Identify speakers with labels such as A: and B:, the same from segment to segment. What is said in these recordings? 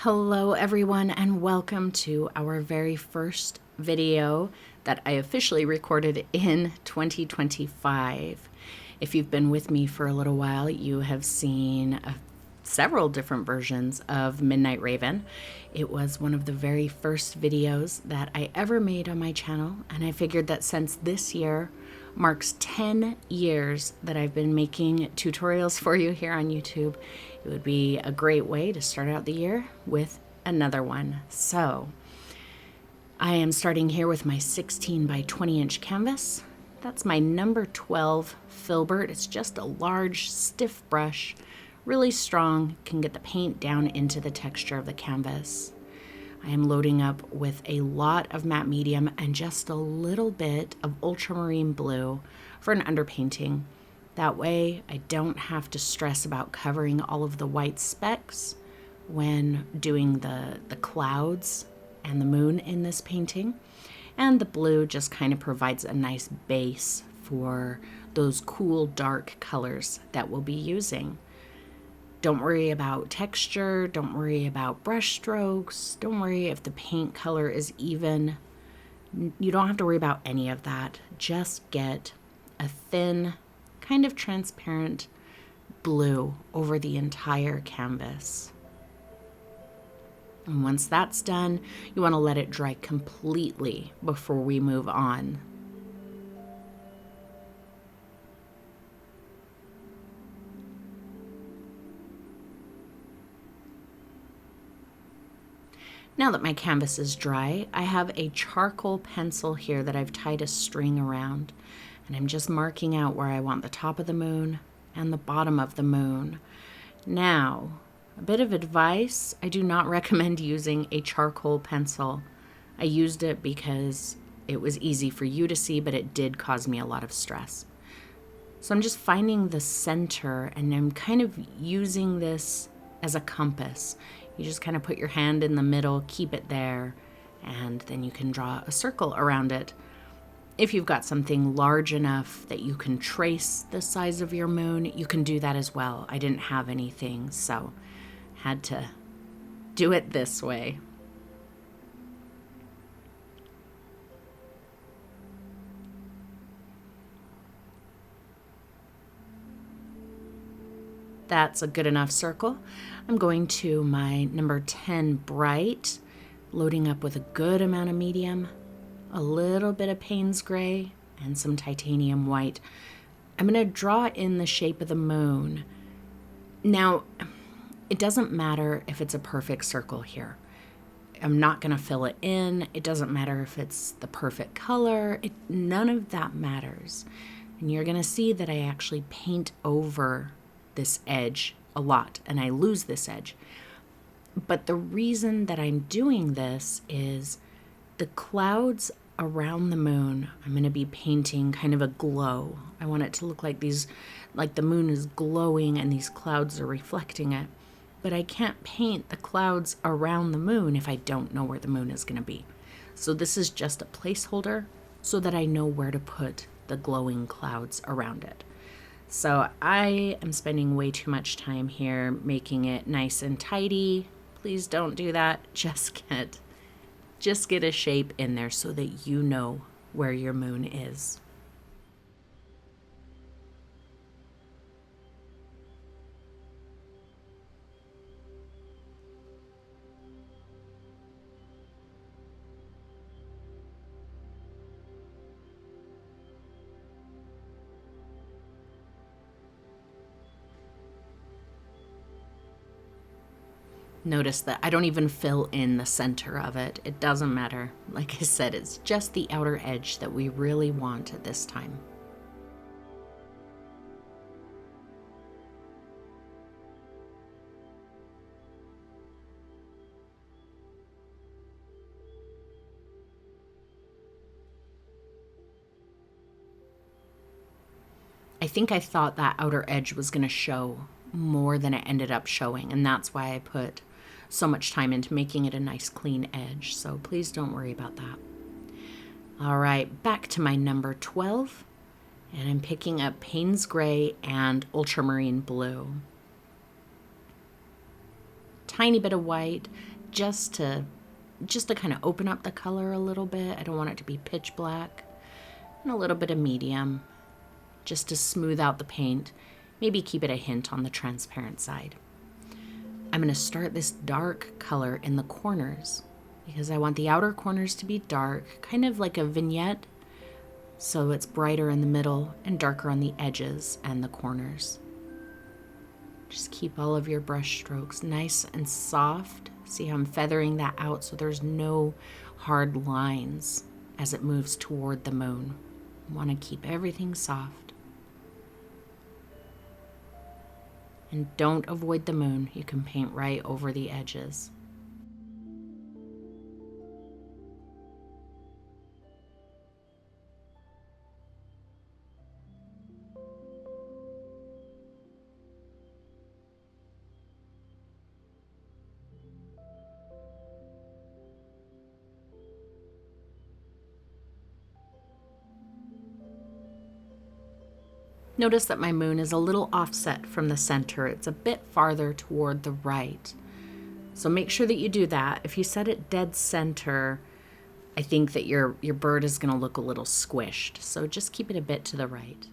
A: Hello everyone and welcome to our very first video that I officially recorded in 2025. If you've been with me for a little while, you have seen several different versions of Midnight Raven. It was one of the very first videos that I ever made on my channel, and I figured that since this year marks 10 years that I've been making tutorials for you here on YouTube, it would be a great way to start out the year with another one. So I am starting here with my 16 by 20 inch canvas. That's my number 12 Filbert. It's just a large, stiff brush, really strong, can get the paint down into the texture of the canvas. I am loading up with a lot of matte medium and just a little bit of ultramarine blue for an underpainting. That way I don't have to stress about covering all of the white specks when doing the clouds and the moon in this painting. And the blue just kind of provides a nice base for those cool dark colors that we'll be using. Don't worry about texture, don't worry about brush strokes, don't worry if the paint color is even. You don't have to worry about any of that. Just get a thin, kind of transparent blue over the entire canvas. And once that's done, you want to let it dry completely before we move on. Now that my canvas is dry, I have a charcoal pencil here that I've tied a string around, and I'm just marking out where I want the top of the moon and the bottom of the moon. Now, a bit of advice, I do not recommend using a charcoal pencil. I used it because it was easy for you to see, but it did cause me a lot of stress. So I'm just finding the center, and I'm kind of using this as a compass. You just kind of put your hand in the middle, keep it there, and then you can draw a circle around it. If you've got something large enough that you can trace the size of your moon, you can do that as well. I didn't have anything, so had to do it this way. That's a good enough circle. I'm going to my number 10 bright, loading up with a good amount of medium, a little bit of Payne's gray, and some titanium white. I'm going to draw in the shape of the moon. Now, it doesn't matter if it's a perfect circle here. I'm not going to fill it in. It doesn't matter if it's the perfect color. None of that matters. And you're going to see that I actually paint over this edge a lot, and I lose this edge. But the reason that I'm doing this is the clouds around the moon, I'm going to be painting kind of a glow. I want it to look like the moon is glowing and these clouds are reflecting it. But I can't paint the clouds around the moon if I don't know where the moon is going to be. So this is just a placeholder so that I know where to put the glowing clouds around it. So I am spending way too much time here making it nice and tidy. Please don't do that. Just get a shape in there so that you know where your moon is. Notice that I don't even fill in the center of it. It doesn't matter. Like I said, it's just the outer edge that we really want at this time. I think I thought that outer edge was going to show more than it ended up showing, and that's why I put so much time into making it a nice clean edge, so please don't worry about that. All right, back to my number 12, and I'm picking up Payne's gray and ultramarine blue. tiny bit of white just to kind of open up the color a little bit. I don't want it to be pitch black. And a little bit of medium just to smooth out the paint. Maybe keep it a hint on the transparent side. I'm going to start this dark color in the corners because I want the outer corners to be dark, kind of like a vignette. So it's brighter in the middle and darker on the edges and the corners. Just keep all of your brush strokes nice and soft. See how I'm feathering that out so there's no hard lines as it moves toward the moon. I want to keep everything soft. And don't avoid the moon. You can paint right over the edges. Notice that my moon is a little offset from the center. It's a bit farther toward the right. So make sure that you do that. If you set it dead center, I think that your bird is going to look a little squished. So just keep it a bit to the right.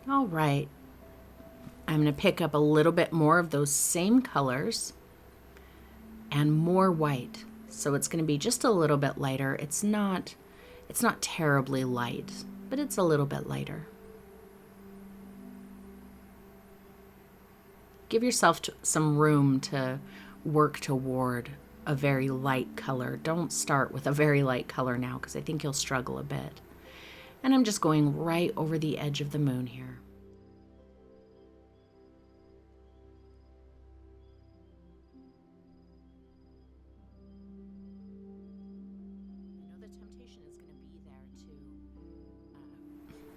A: All right, I'm going to pick up a little bit more of those same colors and more white. So it's going to be just a little bit lighter. It's not terribly light, but it's a little bit lighter. Give yourself some room to work toward a very light color. Don't start with a very light color now because I think you'll struggle a bit. And I'm just going right over the edge of the moon here.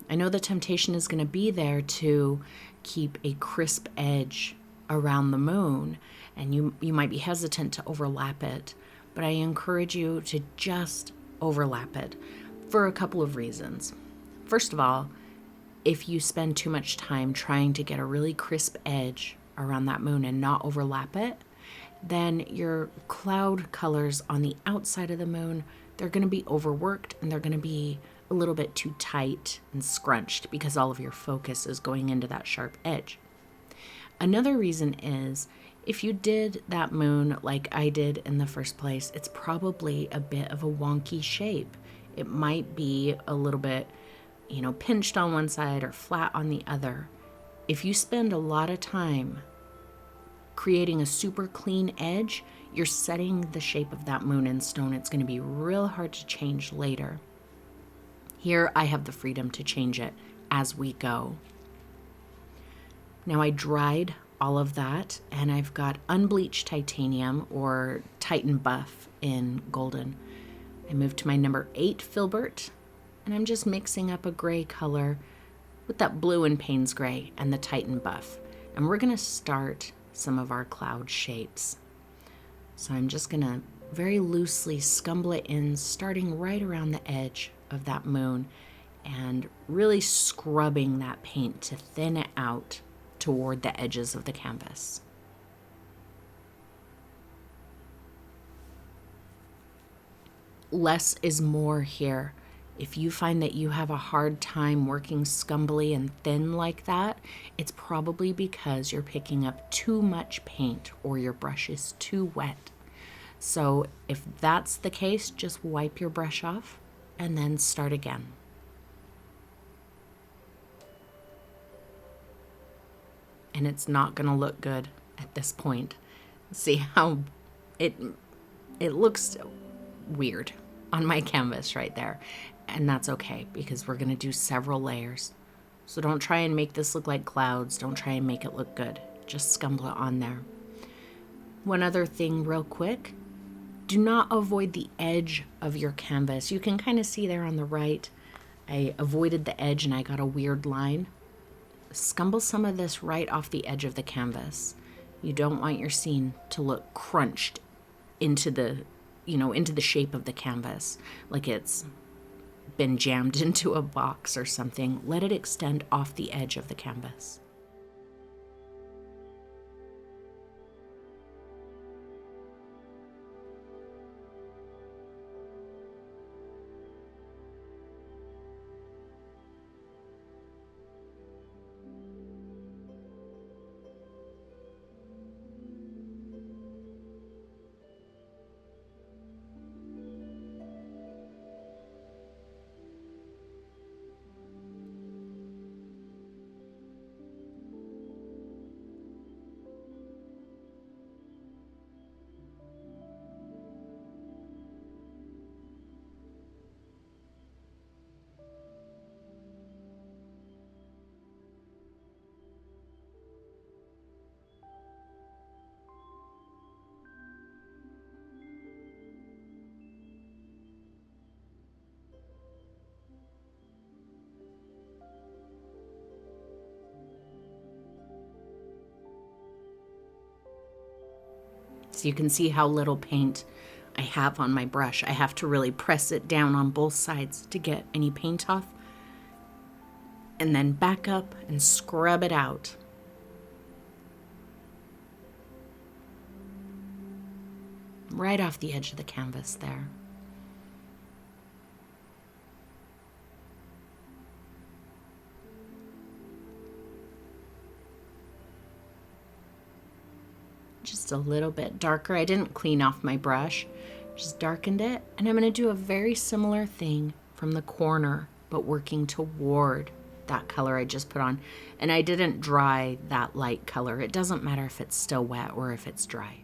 A: I know the temptation is going to be there to keep a crisp edge around the moon, and you might be hesitant to overlap it, but I encourage you to just overlap it for a couple of reasons. First of all, if you spend too much time trying to get a really crisp edge around that moon and not overlap it, then your cloud colors on the outside of the moon, they're going to be overworked and they're going to be a little bit too tight and scrunched because all of your focus is going into that sharp edge. Another reason is if you did that moon like I did in the first place, it's probably a bit of a wonky shape. It might be a little bit, pinched on one side or flat on the other. If you spend a lot of time creating a super clean edge, you're setting the shape of that moon in stone. It's going to be real hard to change later. Here I have the freedom to change it as we go. Now I dried all of that and I've got unbleached titanium or Titan Buff in golden. I moved to my number 8 Filbert and I'm just mixing up a gray color with that blue and Payne's gray and the Titan Buff. And we're going to start some of our cloud shapes. So I'm just going to very loosely scumble it in, starting right around the edge of that moon and really scrubbing that paint to thin it out toward the edges of the canvas. Less is more here. If you find that you have a hard time working scumbly and thin like that, it's probably because you're picking up too much paint or your brush is too wet. So if that's the case, just wipe your brush off and then start again. And it's not going to look good at this point. See how it looks weird on my canvas right there. And that's okay because we're going to do several layers. So don't try and make this look like clouds. Don't try and make it look good. Just scumble it on there. One other thing real quick, do not avoid the edge of your canvas. You can kind of see there on the right, I avoided the edge and I got a weird line. Scumble some of this right off the edge of the canvas. You don't want your scene to look crunched into the shape of the canvas, like it's been jammed into a box or something. Let it extend off the edge of the canvas. So you can see how little paint I have on my brush. I have to really press it down on both sides to get any paint off, and then back up and scrub it out. Right off the edge of the canvas there. Just a little bit darker. I didn't clean off my brush, just darkened it. And I'm going to do a very similar thing from the corner, but working toward that color I just put on. And I didn't dry that light color. It doesn't matter if it's still wet or if it's dry.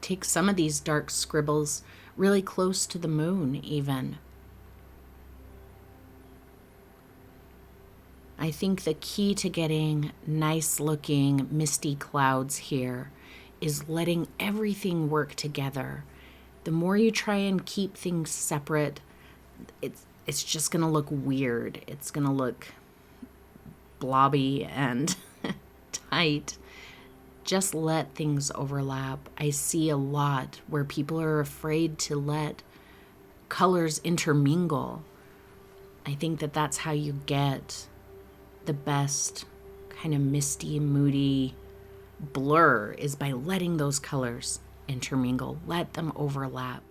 A: Take some of these dark scribbles really close to the moon even. I think the key to getting nice looking misty clouds here is letting everything work together. The more you try and keep things separate, it's just going to look weird. It's going to look blobby and tight. Just let things overlap. I see a lot where people are afraid to let colors intermingle. I think that that's how you get the best kind of misty, moody blur, is by letting those colors intermingle. Let them overlap.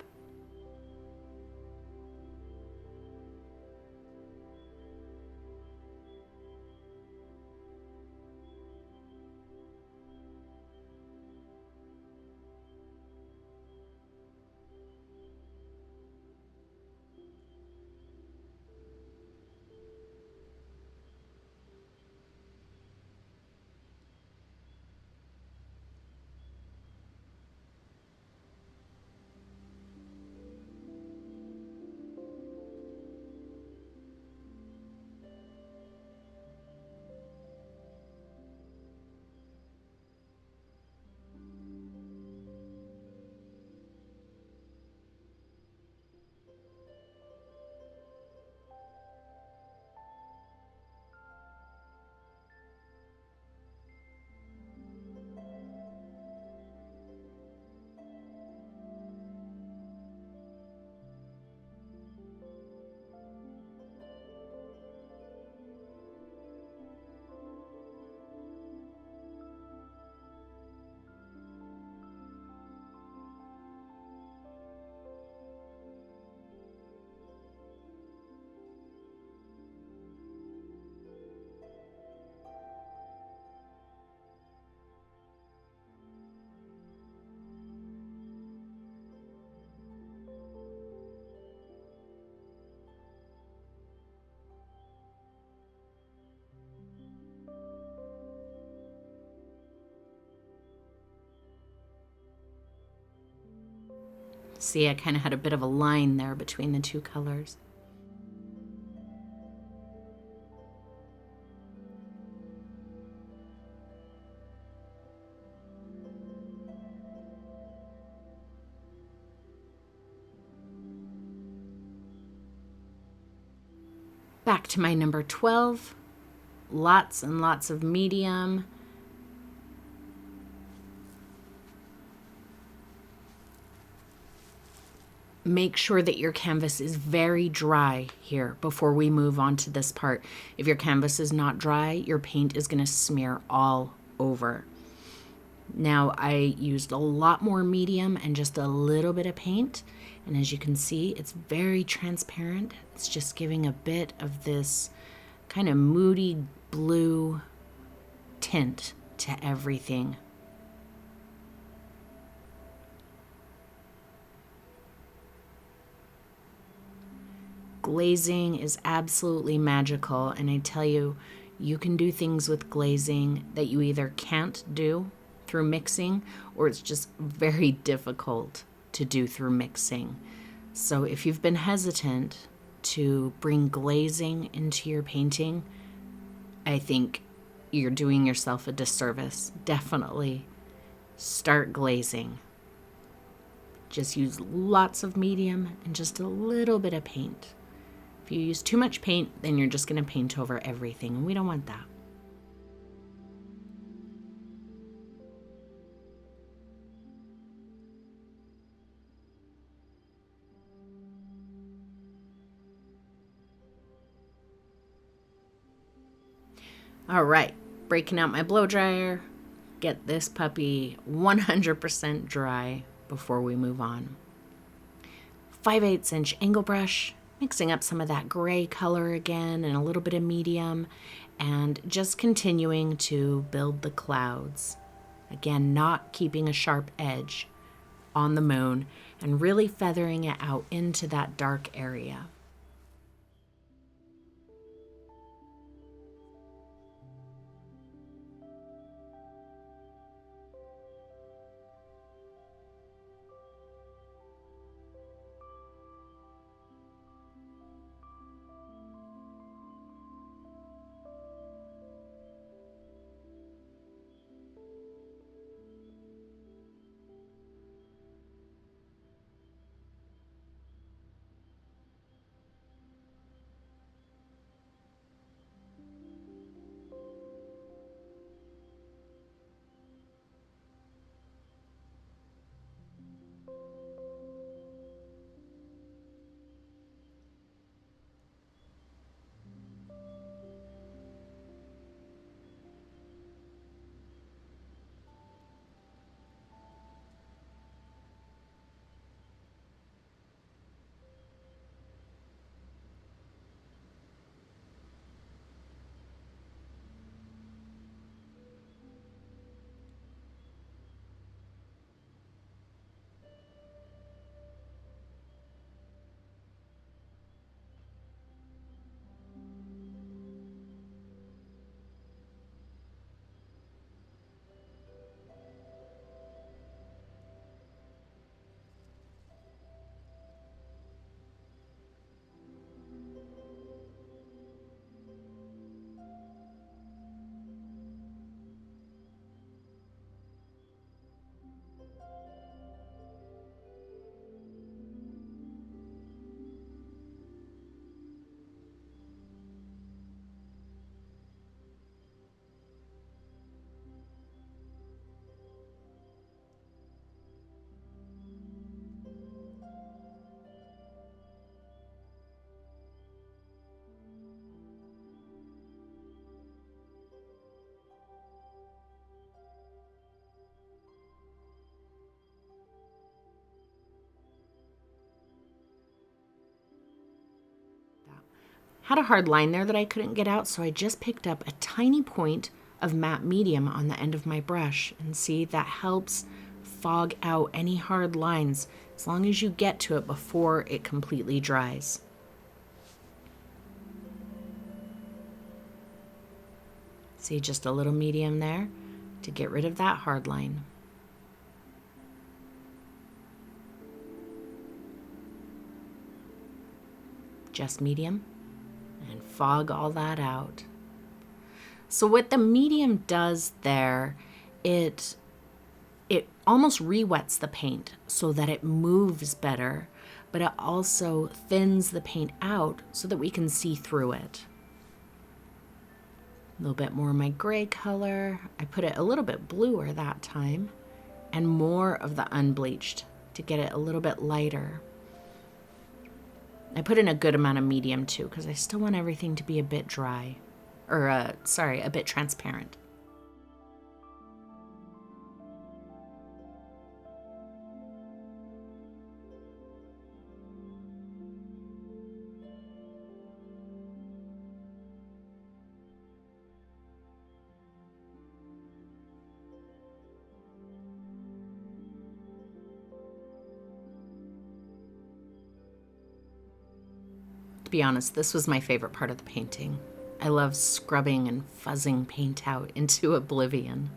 A: See, I kind of had a bit of a line there between the two colors. Back to my number 12, lots and lots of medium. Make sure that your canvas is very dry here before we move on to this part. If your canvas is not dry, your paint is going to smear all over. Now I used a lot more medium and just a little bit of paint. And as you can see, it's very transparent. It's just giving a bit of this kind of moody blue tint to everything. Glazing is absolutely magical, and I tell you, you can do things with glazing that you either can't do through mixing, or it's just very difficult to do through mixing. So if you've been hesitant to bring glazing into your painting, I think you're doing yourself a disservice. Definitely start glazing. Just use lots of medium and just a little bit of paint. If you use too much paint, then you're just going to paint over everything, and we don't want that. All right, breaking out my blow dryer. Get this puppy 100% dry before we move on. 5/8 inch angle brush, mixing up some of that gray color again and a little bit of medium, and just continuing to build the clouds. Again, not keeping a sharp edge on the moon and really feathering it out into that dark area. Had a hard line there that I couldn't get out, so I just picked up a tiny point of matte medium on the end of my brush, and see, that helps fog out any hard lines as long as you get to it before it completely dries. See, just a little medium there to get rid of that hard line. just medium, and fog all that out. So what the medium does there, it almost re-wets the paint so that it moves better, but it also thins the paint out so that we can see through it. A little bit more of my gray color. I put it a little bit bluer that time, and more of the unbleached to get it a little bit lighter. I put in a good amount of medium too, because I still want everything to be a bit dry, or a bit transparent. To be honest, this was my favorite part of the painting. I love scrubbing and fuzzing paint out into oblivion.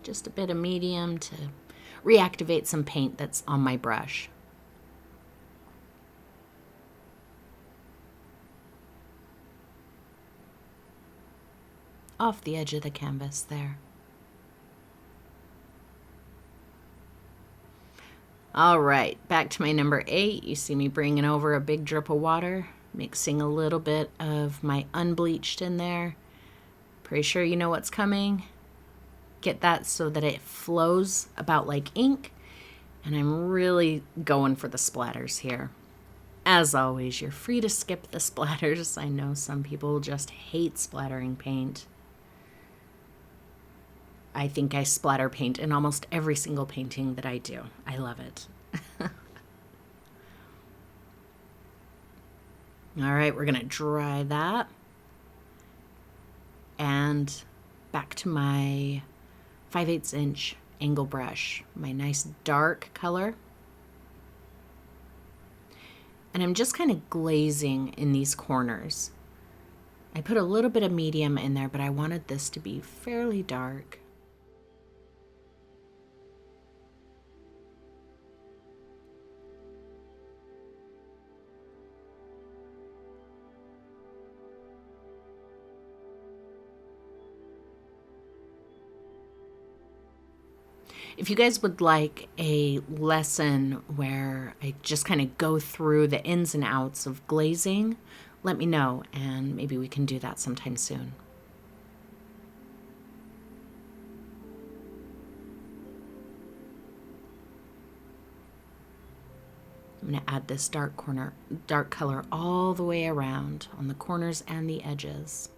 A: Just a bit of medium to reactivate some paint that's on my brush. Off the edge of the canvas there. All right, back to my number 8. You see me bringing over a big drip of water, mixing a little bit of my unbleached in there. Pretty sure you know what's coming. Get that so that it flows about like ink, and I'm really going for the splatters here. As always, you're free to skip the splatters. I know some people just hate splattering paint. I think I splatter paint in almost every single painting that I do. I love it. All right, we're gonna dry that. And back to my 5/8 inch angle brush, my nice dark color. And I'm just kind of glazing in these corners. I put a little bit of medium in there, but I wanted this to be fairly dark. If you guys would like a lesson where I just kind of go through the ins and outs of glazing, let me know, and maybe we can do that sometime soon. I'm going to add this dark color all the way around on the corners and the edges.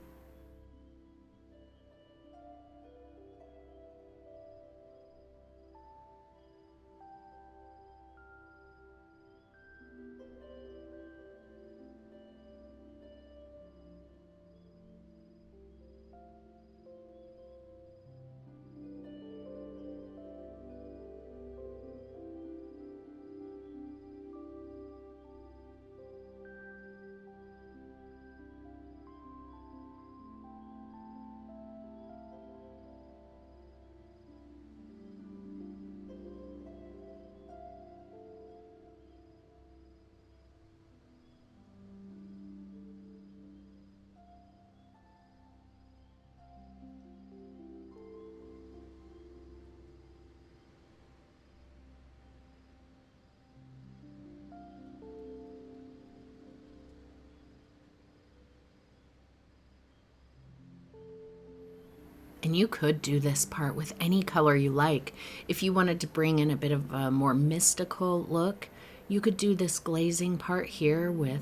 A: And you could do this part with any color you like. If you wanted to bring in a bit of a more mystical look, you could do this glazing part here with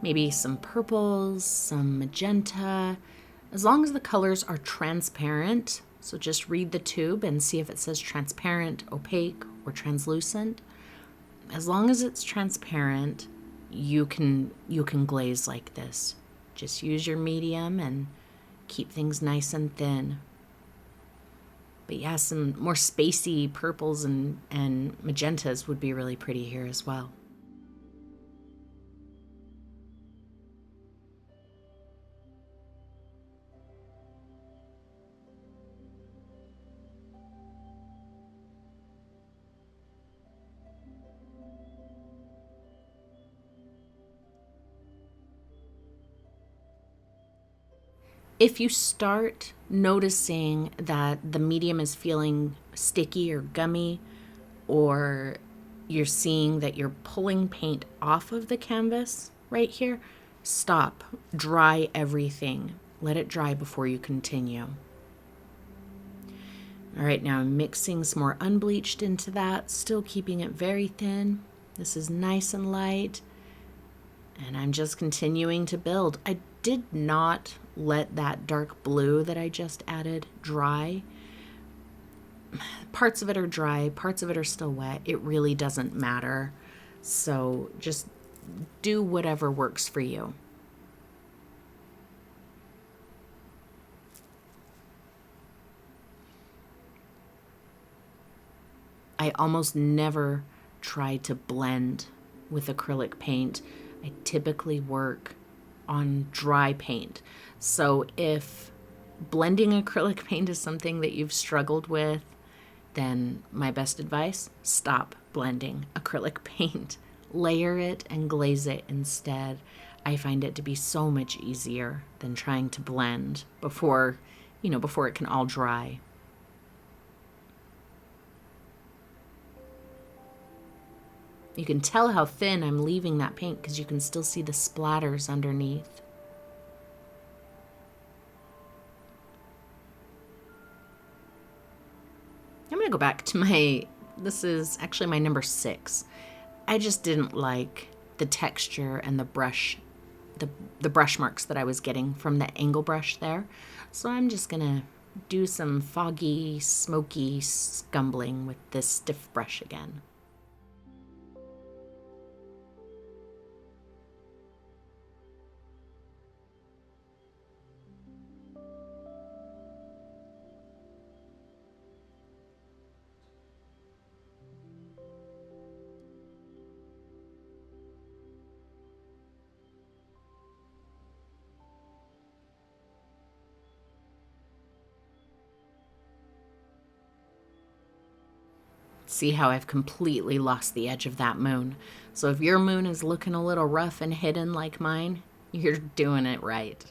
A: maybe some purples, some magenta, as long as the colors are transparent. So just read the tube and see if it says transparent, opaque, or translucent. As long as it's transparent, you can glaze like this. Just use your medium and keep things nice and thin. But yeah, some more spacey purples and magentas would be really pretty here as well. If you start noticing that the medium is feeling sticky or gummy, or you're seeing that you're pulling paint off of the canvas right here, stop, dry everything. Let it dry before you continue. All right, now I'm mixing some more unbleached into that, still keeping it very thin. This is nice and light, and I'm just continuing to build. I did not let that dark blue that I just added dry. Parts of it are dry, parts of it are still wet. It really doesn't matter. So just do whatever works for you. I almost never try to blend with acrylic paint. I typically work on dry paint. So if blending acrylic paint is something that you've struggled with, then my best advice, stop blending acrylic paint. Layer it and glaze it instead. I find it to be so much easier than trying to blend before it can all dry. You can tell how thin I'm leaving that paint because you can still see the splatters underneath. I'm going to go back to this is actually my number 6. I just didn't like the texture and the brush marks that I was getting from the angle brush there. So I'm just going to do some foggy, smoky scumbling with this stiff brush again. See how I've completely lost the edge of that moon. So if your moon is looking a little rough and hidden like mine, you're doing it right.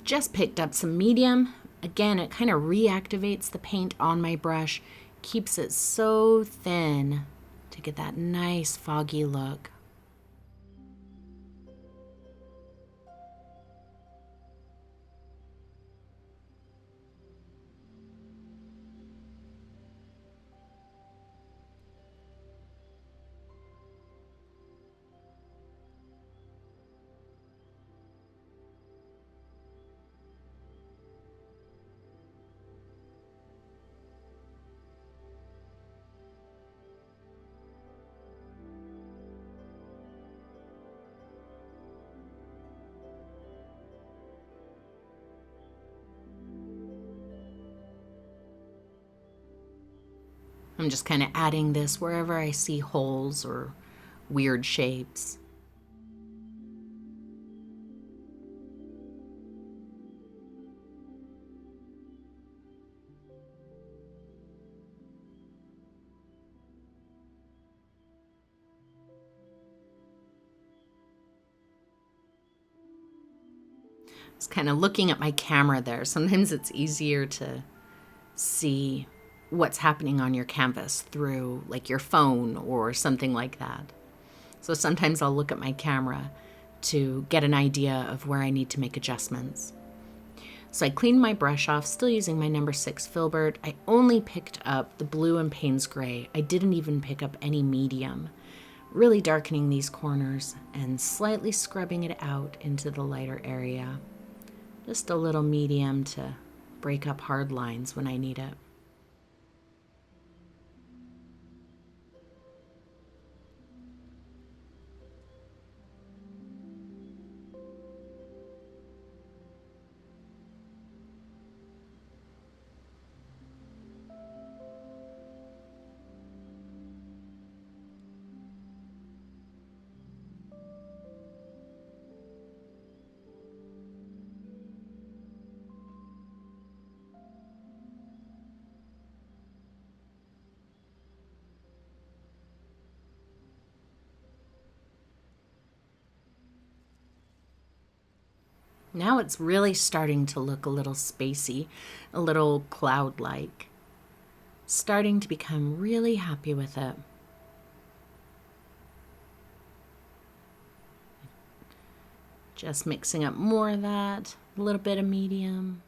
A: Just picked up some medium. Again, it kind of reactivates the paint on my brush, keeps it so thin to get that nice foggy look. I'm just kind of adding this wherever I see holes or weird shapes. I was kind of looking at my camera there. Sometimes it's easier to see what's happening on your canvas through like your phone or something like that. So sometimes I'll look at my camera to get an idea of where I need to make adjustments. So I cleaned my brush off, still using my number 6 Filbert. I only picked up the blue and Payne's Gray. I didn't even pick up any medium. Really darkening these corners and slightly scrubbing it out into the lighter area. Just a little medium to break up hard lines when I need it. Now it's really starting to look a little spacey, a little cloud-like. Starting to become really happy with it. Just mixing up more of that, a little bit of medium.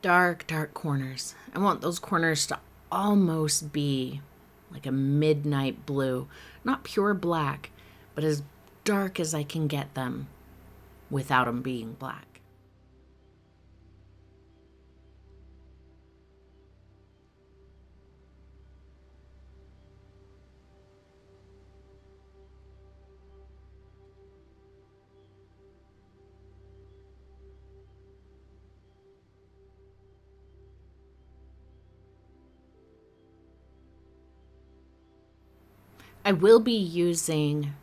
A: Dark, dark corners. I want those corners to almost be like a midnight blue. Not pure black, but as dark as I can get them without them being black. I will be using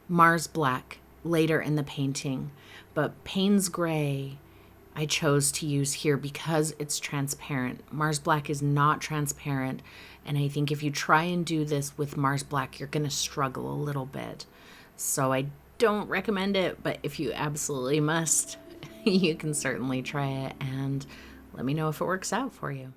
A: Mars Black later in the painting, but Payne's Gray I chose to use here because it's transparent. Mars Black is not transparent, and I think if you try and do this with Mars Black, you're going to struggle a little bit. So I don't recommend it, but if you absolutely must, you can certainly try it and let me know if it works out for you.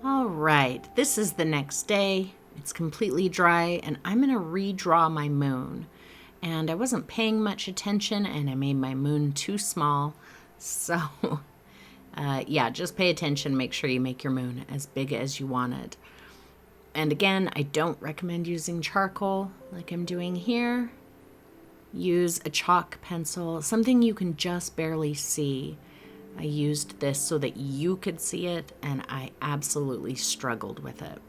A: All right, this is the next day. It's completely dry, and I'm going to redraw my moon. And I wasn't paying much attention, and I made my moon too small. So, yeah, just pay attention. Make sure you make your moon as big as you want it. And again, I don't recommend using charcoal like I'm doing here. Use a chalk pencil, something you can just barely see. I used this so that you could see it, and I absolutely struggled with it.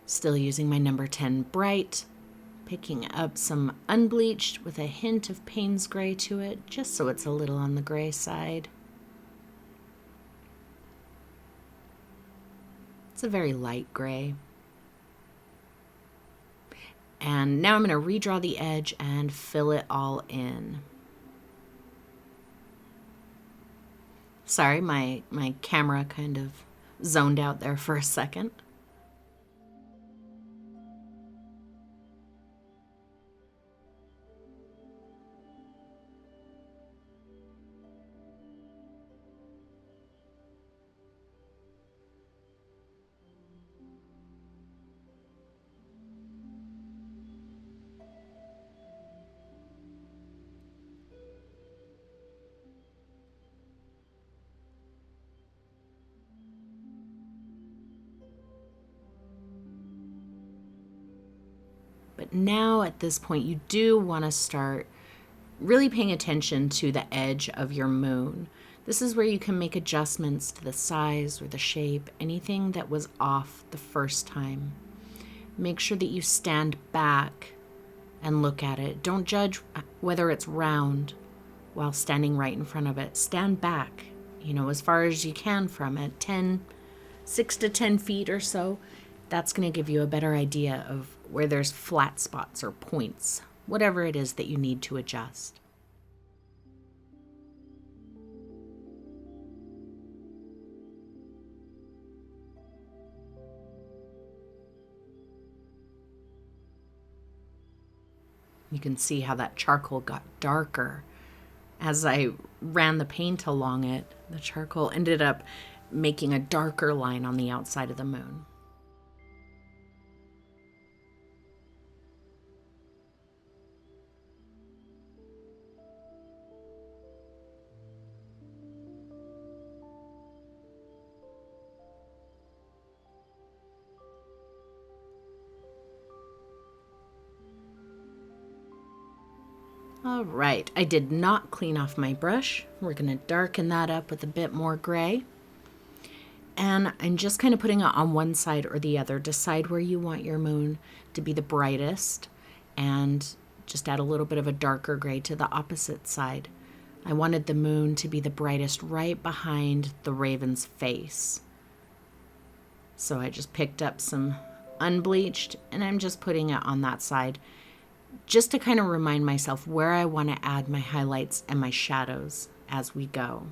A: Still using my number 10 bright, picking up some unbleached with a hint of Payne's Gray to it, just so it's a little on the gray side. It's a very light gray. And now I'm going to redraw the edge and fill it all in. Sorry, my camera kind of zoned out there for a second. But now at this point, you do want to start really paying attention to the edge of your moon. This is where you can make adjustments to the size or the shape, anything that was off the first time. Make sure that you stand back and look at it. Don't judge whether it's round while standing right in front of it. Stand back, as far as you can from it, 6 to 10 feet or so. That's going to give you a better idea of where there's flat spots or points, whatever it is that you need to adjust. You can see how that charcoal got darker as I ran the paint along it. The charcoal ended up making a darker line on the outside of the moon. All right, I did not clean off my brush. We're going to darken that up with a bit more gray. And I'm just kind of putting it on one side or the other. Decide where you want your moon to be the brightest and just add a little bit of a darker gray to the opposite side. I wanted the moon to be the brightest right behind the raven's face. So I just picked up some unbleached and I'm just putting it on that side, just to kind of remind myself where I want to add my highlights and my shadows as we go.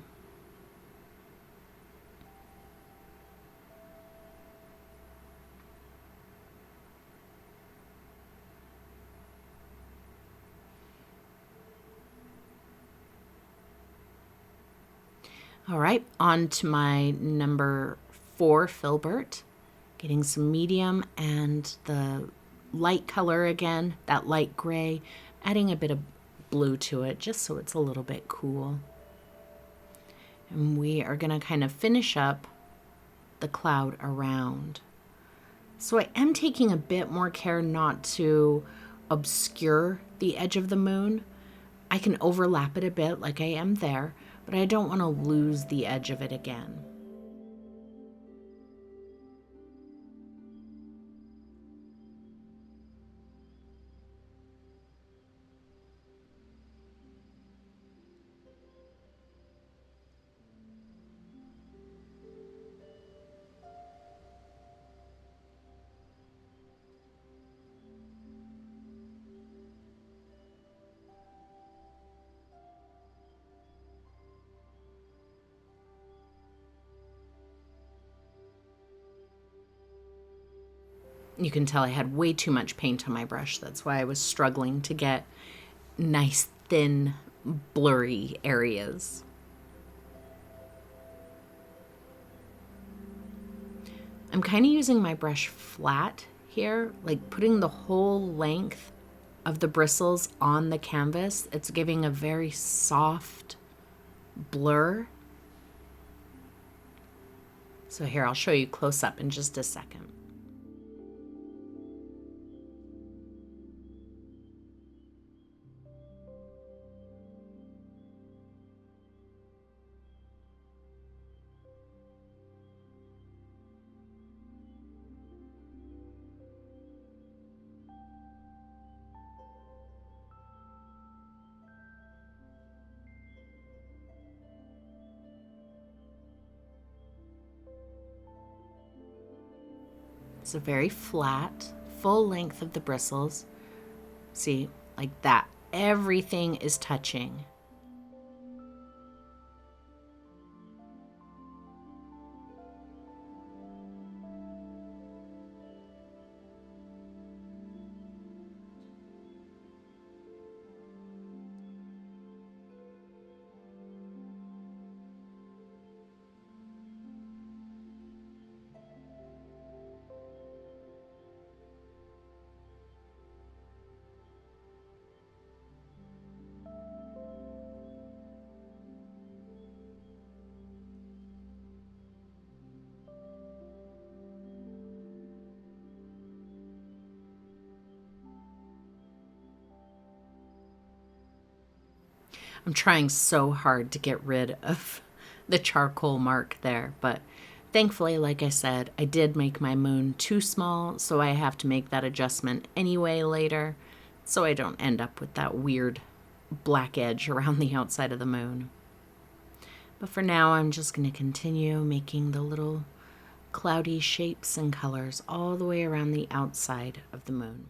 A: All right, on to my number 4 Filbert, getting some medium and the light color again, that light gray, adding a bit of blue to it just so it's a little bit cool. And we are going to kind of finish up the cloud around. So I am taking a bit more care not to obscure the edge of the moon. I can overlap it a bit like I am there, but I don't want to lose the edge of it again. You can tell I had way too much paint on my brush. That's why I was struggling to get nice, thin, blurry areas. I'm kind of using my brush flat here, like putting the whole length of the bristles on the canvas. It's giving a very soft blur. So here, I'll show you close up in just a second. It's a very flat, full length of the bristles. See, like that. Everything is touching. I'm trying so hard to get rid of the charcoal mark there, but thankfully, like I said, I did make my moon too small, so I have to make that adjustment anyway later, so I don't end up with that weird black edge around the outside of the moon. But for now, I'm just going to continue making the little cloudy shapes and colors all the way around the outside of the moon.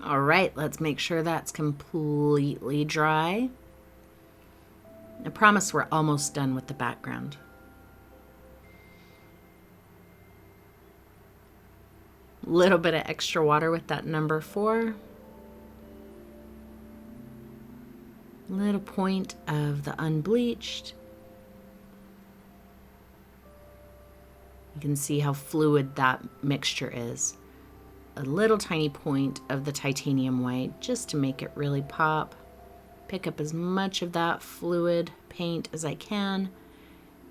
A: All right, let's make sure that's completely dry. I promise we're almost done with the background. Little bit of extra water with that number 4. Little point of the unbleached. You can see how fluid that mixture is. A little tiny point of the titanium white just to make it really pop. Pick up as much of that fluid paint as I can.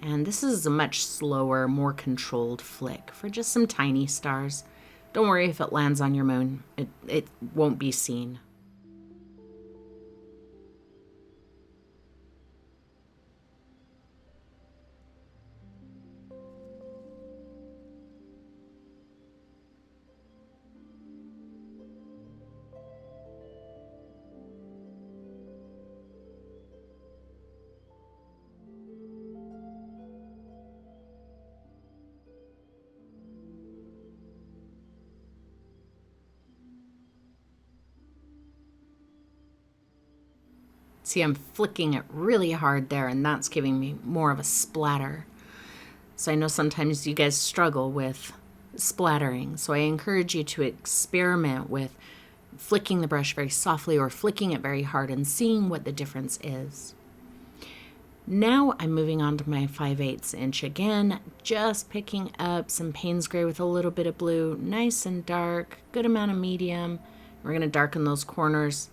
A: And this is a much slower, more controlled flick for just some tiny stars. Don't worry if it lands on your moon. It won't be seen. See, I'm flicking it really hard there, and that's giving me more of a splatter. So I know sometimes you guys struggle with splattering, so I encourage you to experiment with flicking the brush very softly or flicking it very hard and seeing what the difference is. Now I'm moving on to my 5/8 inch again, just picking up some Payne's Gray with a little bit of blue, nice and dark, good amount of medium. We're going to darken those corners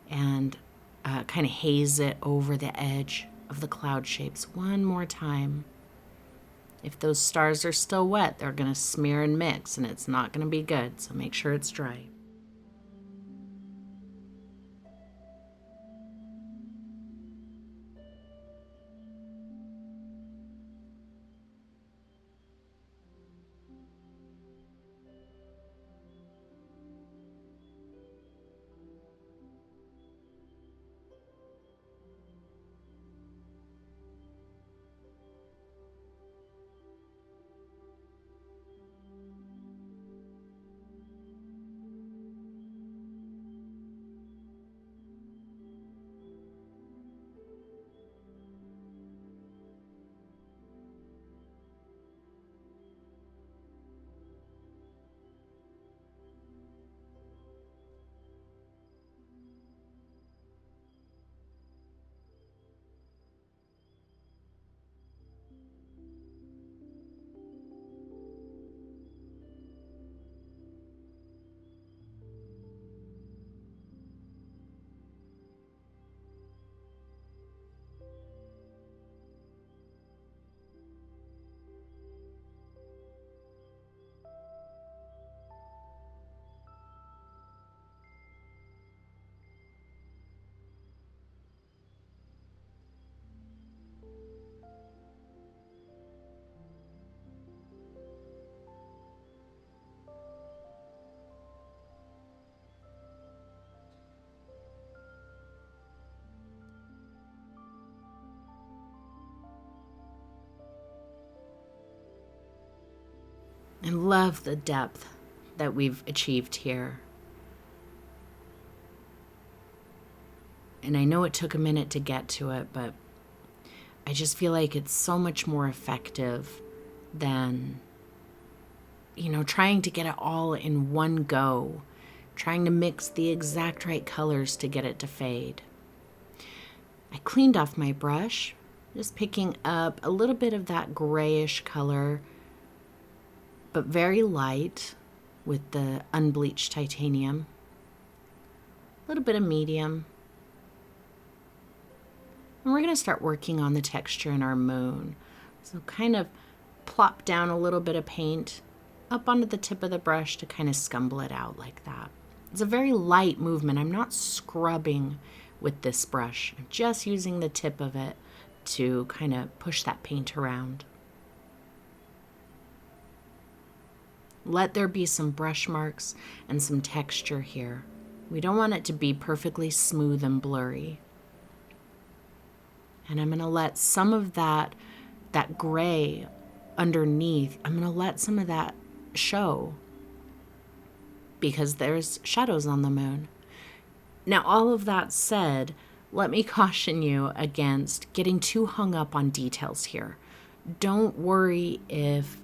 A: and kind of haze it over the edge of the cloud shapes one more time. If those stars are still wet, they're going to smear and mix, and it's not going to be good, so make sure it's dry. I love the depth that we've achieved here. And I know it took a minute to get to it, but I just feel like it's so much more effective than, trying to get it all in one go, trying to mix the exact right colors to get it to fade. I cleaned off my brush, just picking up a little bit of that grayish color, but very light with the unbleached titanium. A little bit of medium. And we're going to start working on the texture in our moon. So kind of plop down a little bit of paint up onto the tip of the brush to kind of scumble it out like that. It's a very light movement. I'm not scrubbing with this brush. I'm just using the tip of it to kind of push that paint around. Let there be some brush marks and some texture here. We don't want it to be perfectly smooth and blurry. And I'm going to let some of that gray underneath, I'm going to let some of that show because there's shadows on the moon. Now, all of that said, let me caution you against getting too hung up on details here. Don't worry if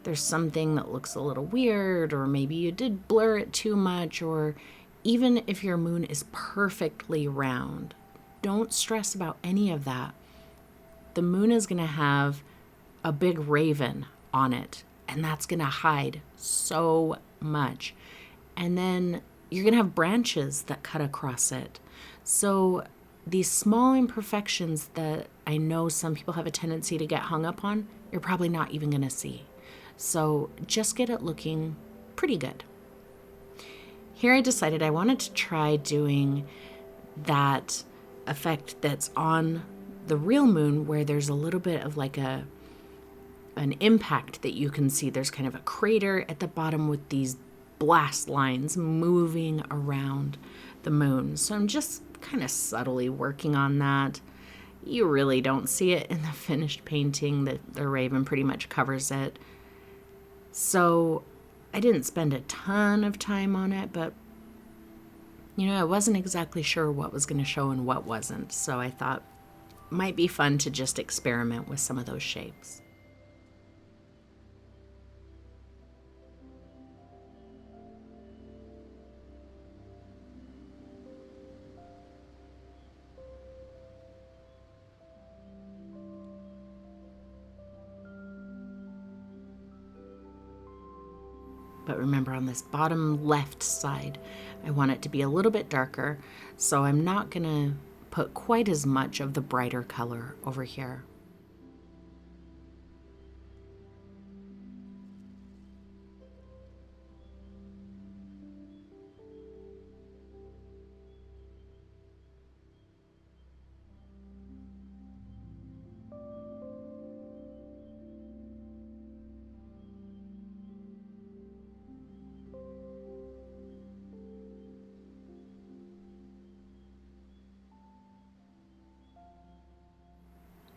A: there's something that looks a little weird, or maybe you did blur it too much, or even if your moon is perfectly round. Don't stress about any of that. The moon is going to have a big raven on it, and that's going to hide so much. And then you're going to have branches that cut across it. So these small imperfections that I know some people have a tendency to get hung up on, you're probably not even going to see. So just get it looking pretty good. Here I decided I wanted to try doing that effect that's on the real moon, where there's a little bit of like an impact that you can see. There's kind of a crater at the bottom with these blast lines moving around the moon. So I'm just kind of subtly working on that. You really don't see it in the finished painting. The raven pretty much covers it. So I didn't spend a ton of time on it, but I wasn't exactly sure what was going to show and what wasn't. So I thought it might be fun to just experiment with some of those shapes. But remember, on this bottom left side, I want it to be a little bit darker, so I'm not going to put quite as much of the brighter color over here.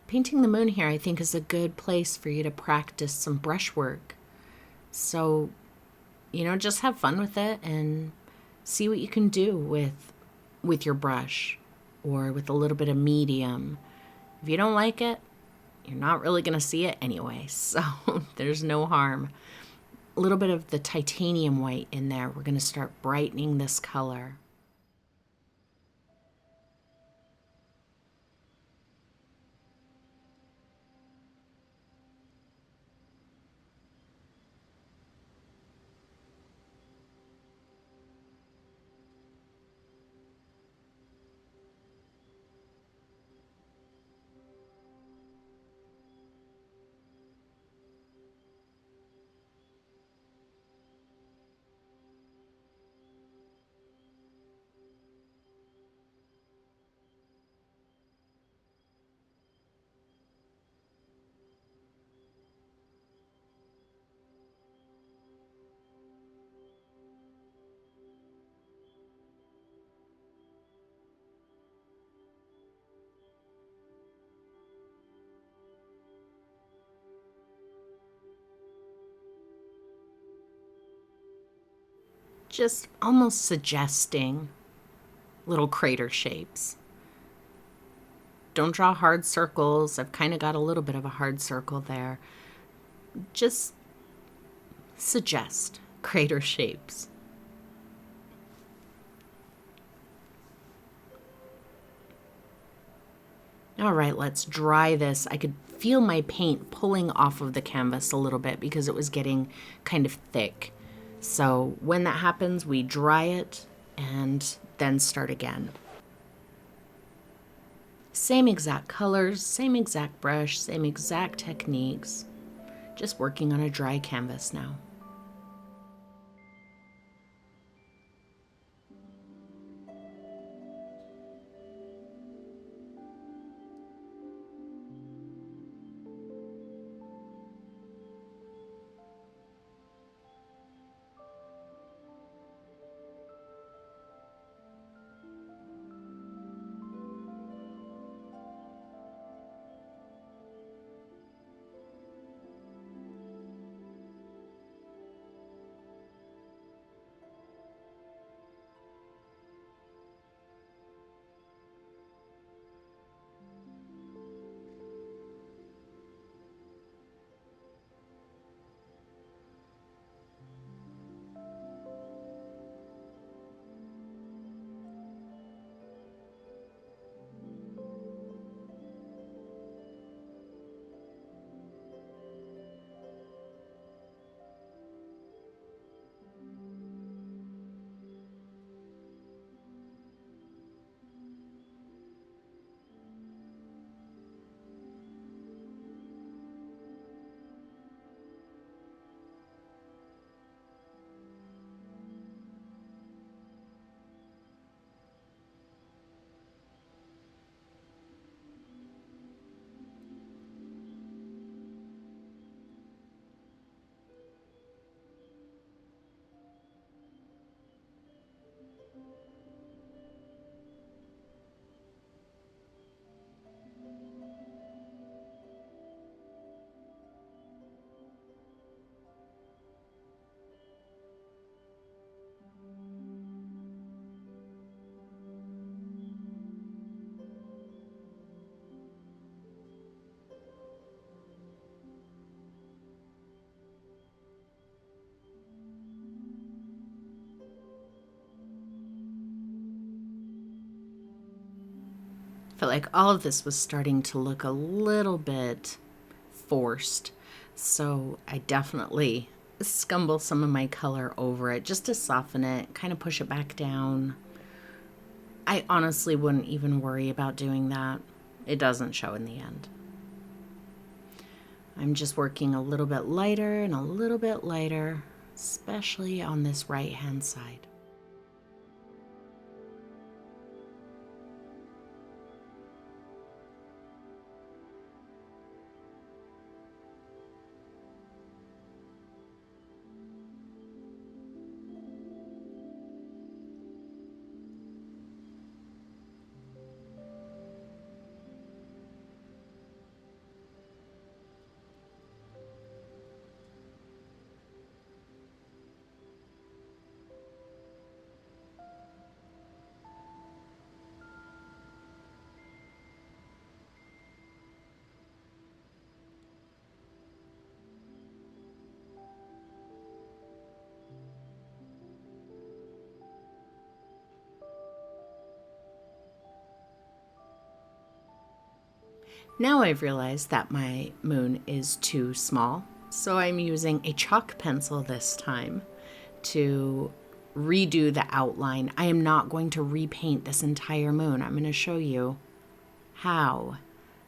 A: Painting the moon here, I think, is a good place for you to practice some brushwork. So, just have fun with it and see what you can do with your brush or with a little bit of medium. If you don't like it, you're not really going to see it anyway, so there's no harm. A little bit of the titanium white in there. We're going to start brightening this color. Just almost suggesting little crater shapes. Don't draw hard circles. I've kind of got a little bit of a hard circle there. Just suggest crater shapes. All right, let's dry this. I could feel my paint pulling off of the canvas a little bit because it was getting kind of thick. So when that happens, we dry it and then start again. Same exact colors, same exact brush, same exact techniques. Just working on a dry canvas now. Felt like all of this was starting to look a little bit forced. So I definitely scumble some of my color over it just to soften it, kind of push it back down. I honestly wouldn't even worry about doing that. It doesn't show in the end. I'm just working a little bit lighter and a little bit lighter, especially on this right-hand side. Now I've realized that my moon is too small, so I'm using a chalk pencil this time to redo the outline. I am not going to repaint this entire moon. I'm going to show you how.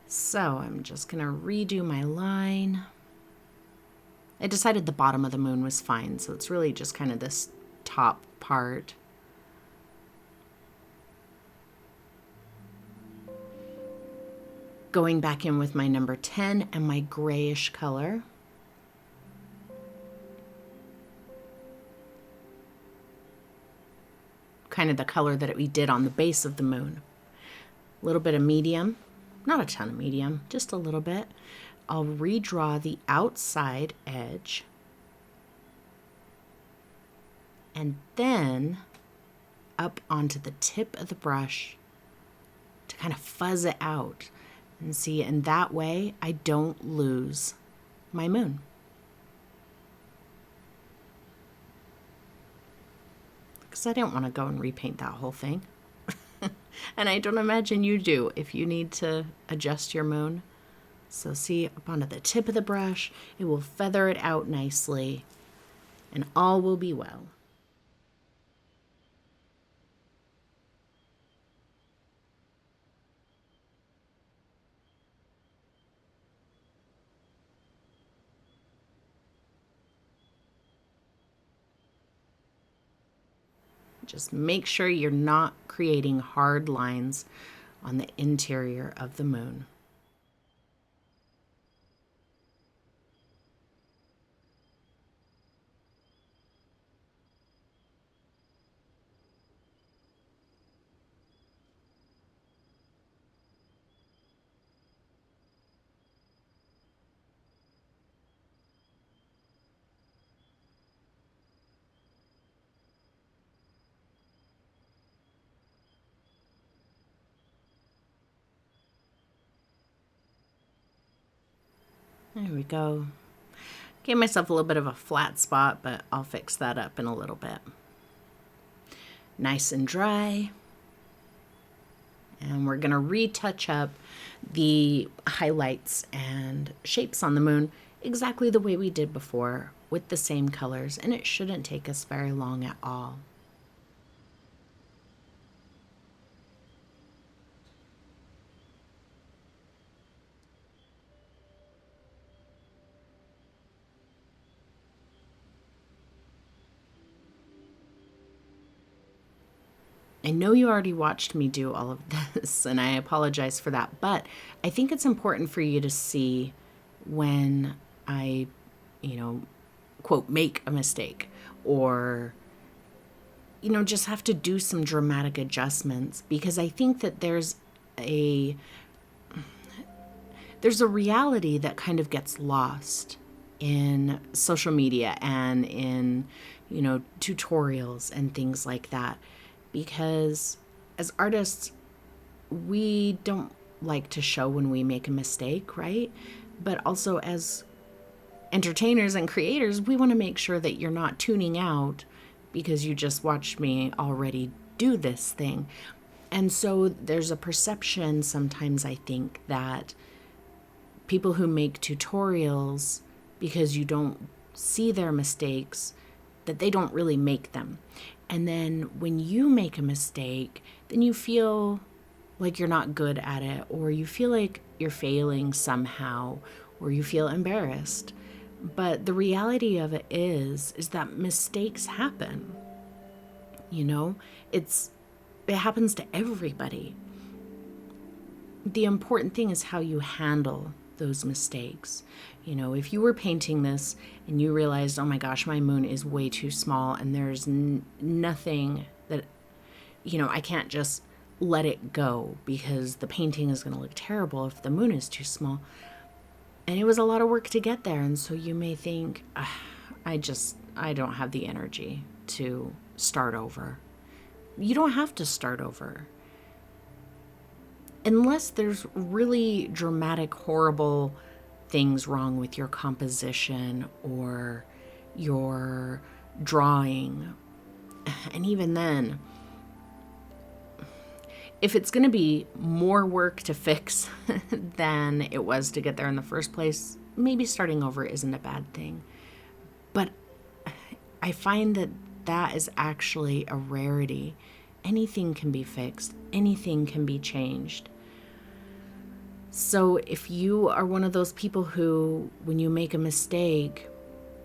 A: So I'm just going to redo my line. I decided the bottom of the moon was fine, so it's really just kind of this top part. Going back in with my number 10 and my grayish color. Kind of the color that we did on the base of the moon. A little bit of medium, not a ton of medium, just a little bit. I'll redraw the outside edge. And then up onto the tip of the brush to kind of fuzz it out. And see, in that way, I don't lose my moon. Because I don't want to go and repaint that whole thing. And I don't imagine you do if you need to adjust your moon. So see, up onto the tip of the brush, it will feather it out nicely, and all will be well. Just make sure you're not creating hard lines on the interior of the moon. There we go. Gave myself a little bit of a flat spot, but I'll fix that up in a little bit. Nice and dry. And we're going to retouch up the highlights and shapes on the moon exactly the way we did before with the same colors, and it shouldn't take us very long at all. I know you already watched me do all of this, and I apologize for that, but I think it's important for you to see when I, quote, make a mistake, or, just have to do some dramatic adjustments, because I think that there's a reality that kind of gets lost in social media and in, tutorials and things like that. Because as artists, we don't like to show when we make a mistake, right? But also as entertainers and creators, we want to make sure that you're not tuning out because you just watched me already do this thing. And so there's a perception sometimes, I think, that people who make tutorials, because you don't see their mistakes, that they don't really make them. And then when you make a mistake, then you feel like you're not good at it, or you feel like you're failing somehow, or you feel embarrassed. But the reality of it is that mistakes happen. You know, it happens to everybody. The important thing is how you handle those mistakes. You know, if you were painting this and you realized, oh my gosh, my moon is way too small and there's nothing that, you know, I can't just let it go because the painting is going to look terrible if the moon is too small. And it was a lot of work to get there. And so you may think, I don't have the energy to start over. You don't have to start over. Unless there's really dramatic, horrible things wrong with your composition or your drawing. And even then, if it's going to be more work to fix than it was to get there in the first place, maybe starting over isn't a bad thing. But I find that is actually a rarity. Anything can be fixed. Anything can be changed. So if you are one of those people who, when you make a mistake,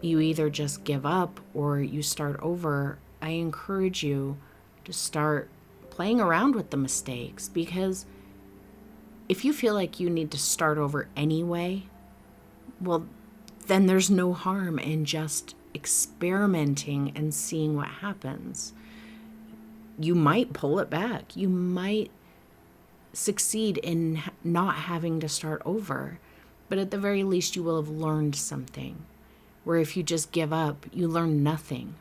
A: you either just give up or you start over, I encourage you to start playing around with the mistakes, because if you feel like you need to start over anyway, well, then there's no harm in just experimenting and seeing what happens. You might pull it back. You might succeed in not having to start over, but at the very least you will have learned something, where if you just give up, you learn nothing.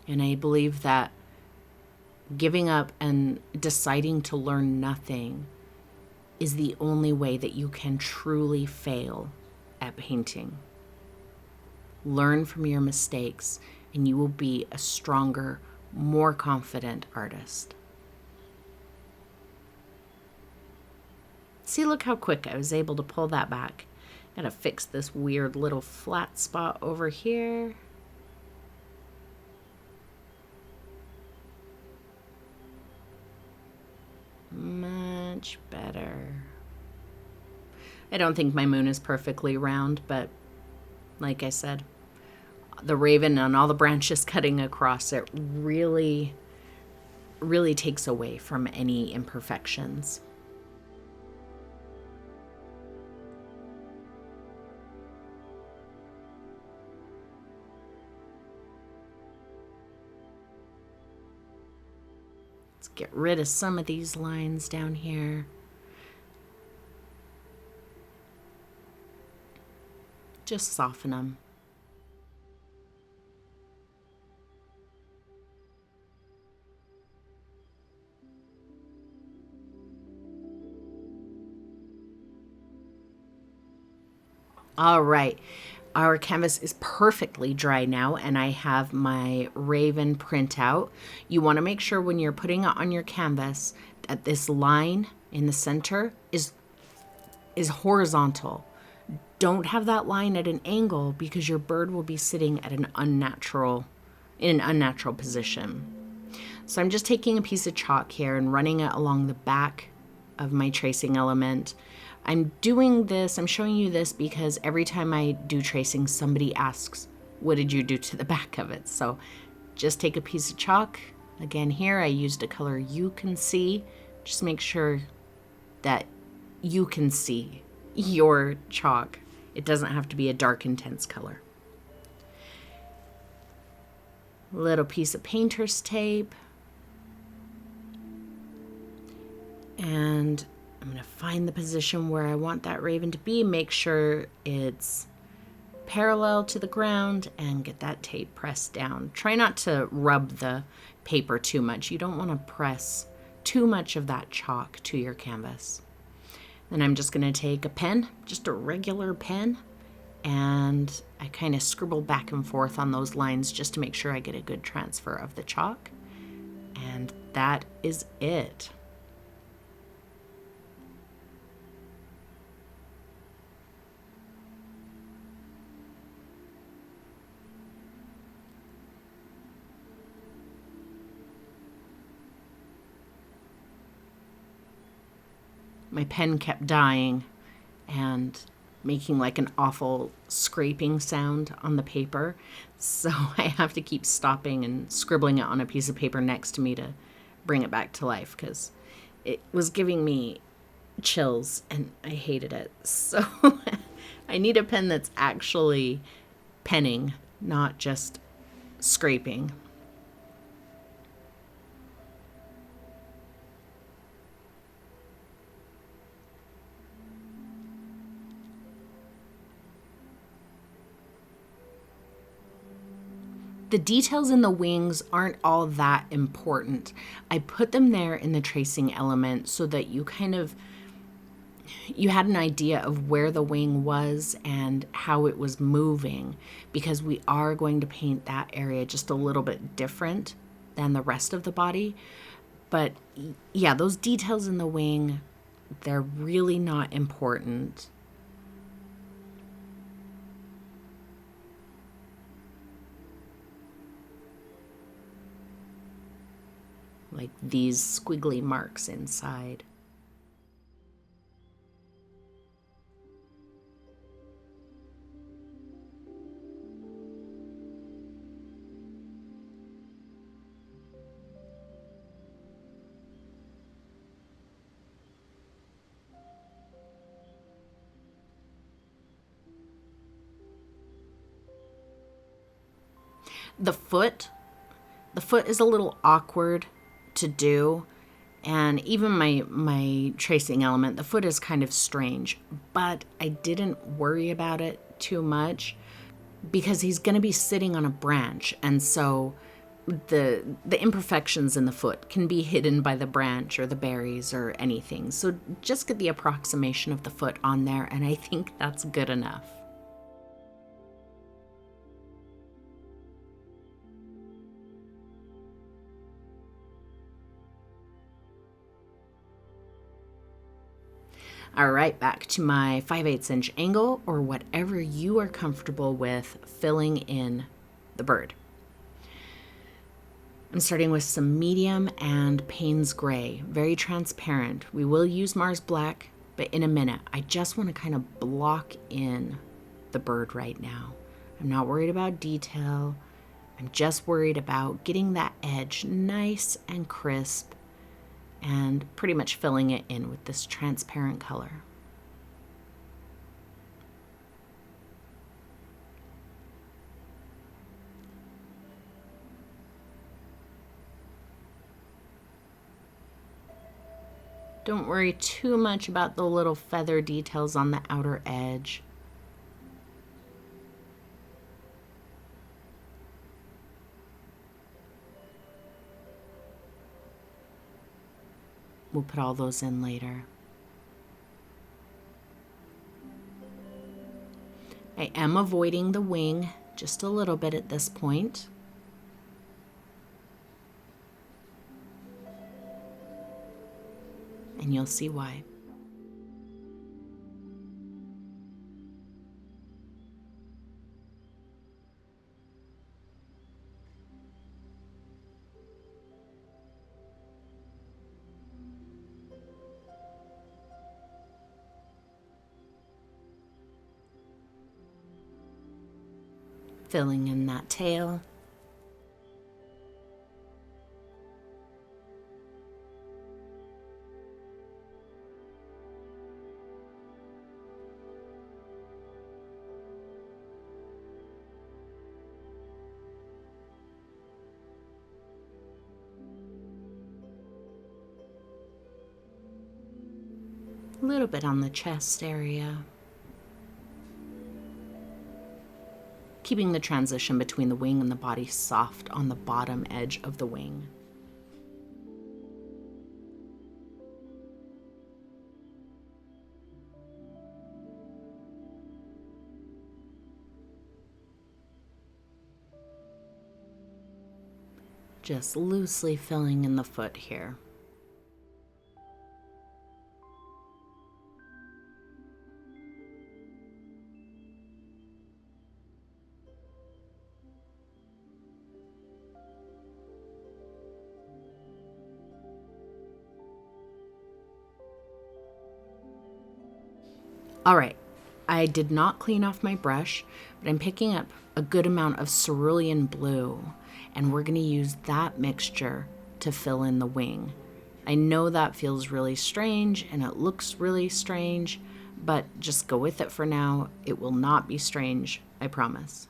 A: And I believe that giving up and deciding to learn nothing is the only way that you can truly fail at painting. Learn from your mistakes, and you will be a stronger, more confident artist. See, look how quick I was able to pull that back. Gotta fix this weird little flat spot over here. Much better. I don't think my moon is perfectly round, but like I said, the raven and all the branches cutting across it really, really takes away from any imperfections. Let's get rid of some of these lines down here. Just soften them. All right, our canvas is perfectly dry now, and I have my raven printout. You want to make sure when you're putting it on your canvas that this line in the center is horizontal. Don't have that line at an angle, because your bird will be sitting at in an unnatural position. So I'm just taking a piece of chalk here and running it along the back of my tracing element. I'm showing you this because every time I do tracing, somebody asks, what did you do to the back of it? So just take a piece of chalk. Again, here I used a color you can see. Just make sure that you can see your chalk. It doesn't have to be a dark, intense color. Little piece of painter's tape. And I'm going to find the position where I want that raven to be, make sure it's parallel to the ground, and get that tape pressed down. Try not to rub the paper too much. You don't want to press too much of that chalk to your canvas. Then I'm just going to take a pen, just a regular pen, and I kind of scribble back and forth on those lines just to make sure I get a good transfer of the chalk. And that is it. My pen kept dying and making like an awful scraping sound on the paper. So I have to keep stopping and scribbling it on a piece of paper next to me to bring it back to life, because it was giving me chills and I hated it. So I need a pen that's actually penning, not just scraping. The details in the wings aren't all that important. I put them there in the tracing element so that you had an idea of where the wing was and how it was moving, because we are going to paint that area just a little bit different than the rest of the body. But yeah, those details in the wing, they're really not important. Like these squiggly marks inside. The foot is a little awkward to do, and even my tracing element, the foot is kind of strange, but I didn't worry about it too much because he's going to be sitting on a branch, and so the imperfections in the foot can be hidden by the branch or the berries or anything. So just get the approximation of the foot on there, and I think that's good enough. All right, back to my 5/8 inch angle, or whatever you are comfortable with filling in the bird. I'm starting with some medium and Payne's gray, very transparent. We will use Mars black, but in a minute. I just want to kind of block in the bird right now. I'm not worried about detail. I'm just worried about getting that edge nice and crisp and pretty much filling it in with this transparent color. Don't worry too much about the little feather details on the outer edge. We'll put all those in later. I am avoiding the wing just a little bit at this point. And you'll see why. Filling in that tail. A little bit on the chest area. Keeping the transition between the wing and the body soft on the bottom edge of the wing. Just loosely filling in the foot here. All right, I did not clean off my brush, but I'm picking up a good amount of cerulean blue, and we're going to use that mixture to fill in the wing. I know that feels really strange and it looks really strange, but just go with it for now. It will not be strange, I promise.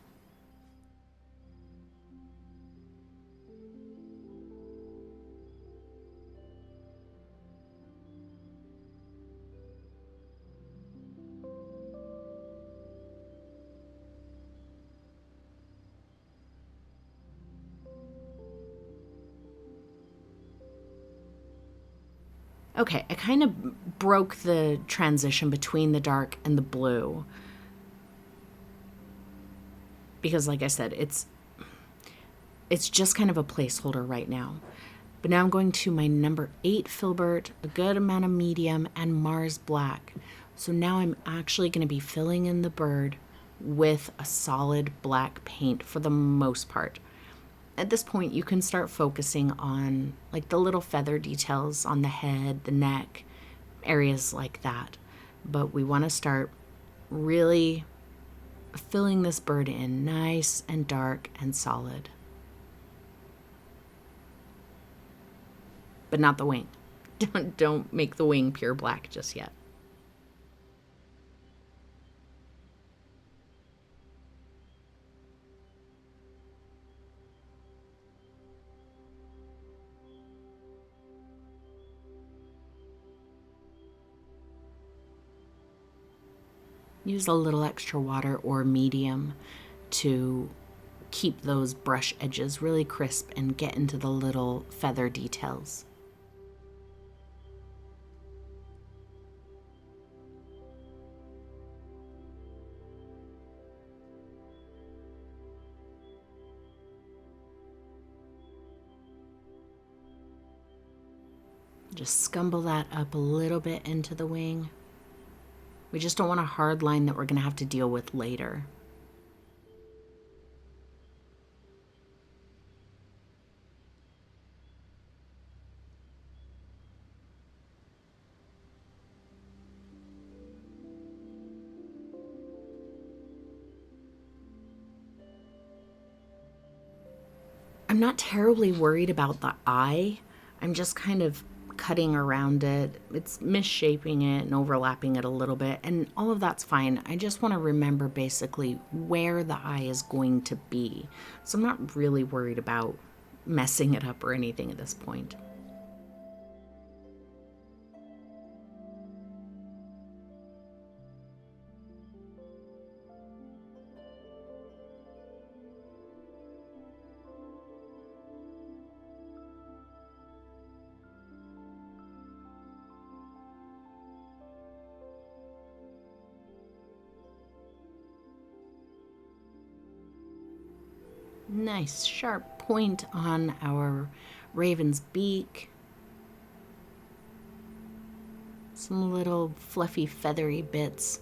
A: Okay, I kind of broke the transition between the dark and the blue because, like I said, it's just kind of a placeholder right now. But now I'm going to my number 8 Filbert, a good amount of medium, and Mars Black. So now I'm actually going to be filling in the bird with a solid black paint for the most part. At this point, you can start focusing on like the little feather details on the head, the neck, areas like that. But we want to start really filling this bird in nice and dark and solid. But not the wing. Don't make the wing pure black just yet. Use a little extra water or medium to keep those brush edges really crisp and get into the little feather details. Just scumble that up a little bit into the wing. We just don't want a hard line that we're going to have to deal with later. I'm not terribly worried about the eye. I'm just kind of cutting around it. It's misshaping it and overlapping it a little bit, and all of that's fine. I just want to remember basically where the eye is going to be. So I'm not really worried about messing it up or anything at this point. Nice sharp point on our raven's beak. Some little fluffy feathery bits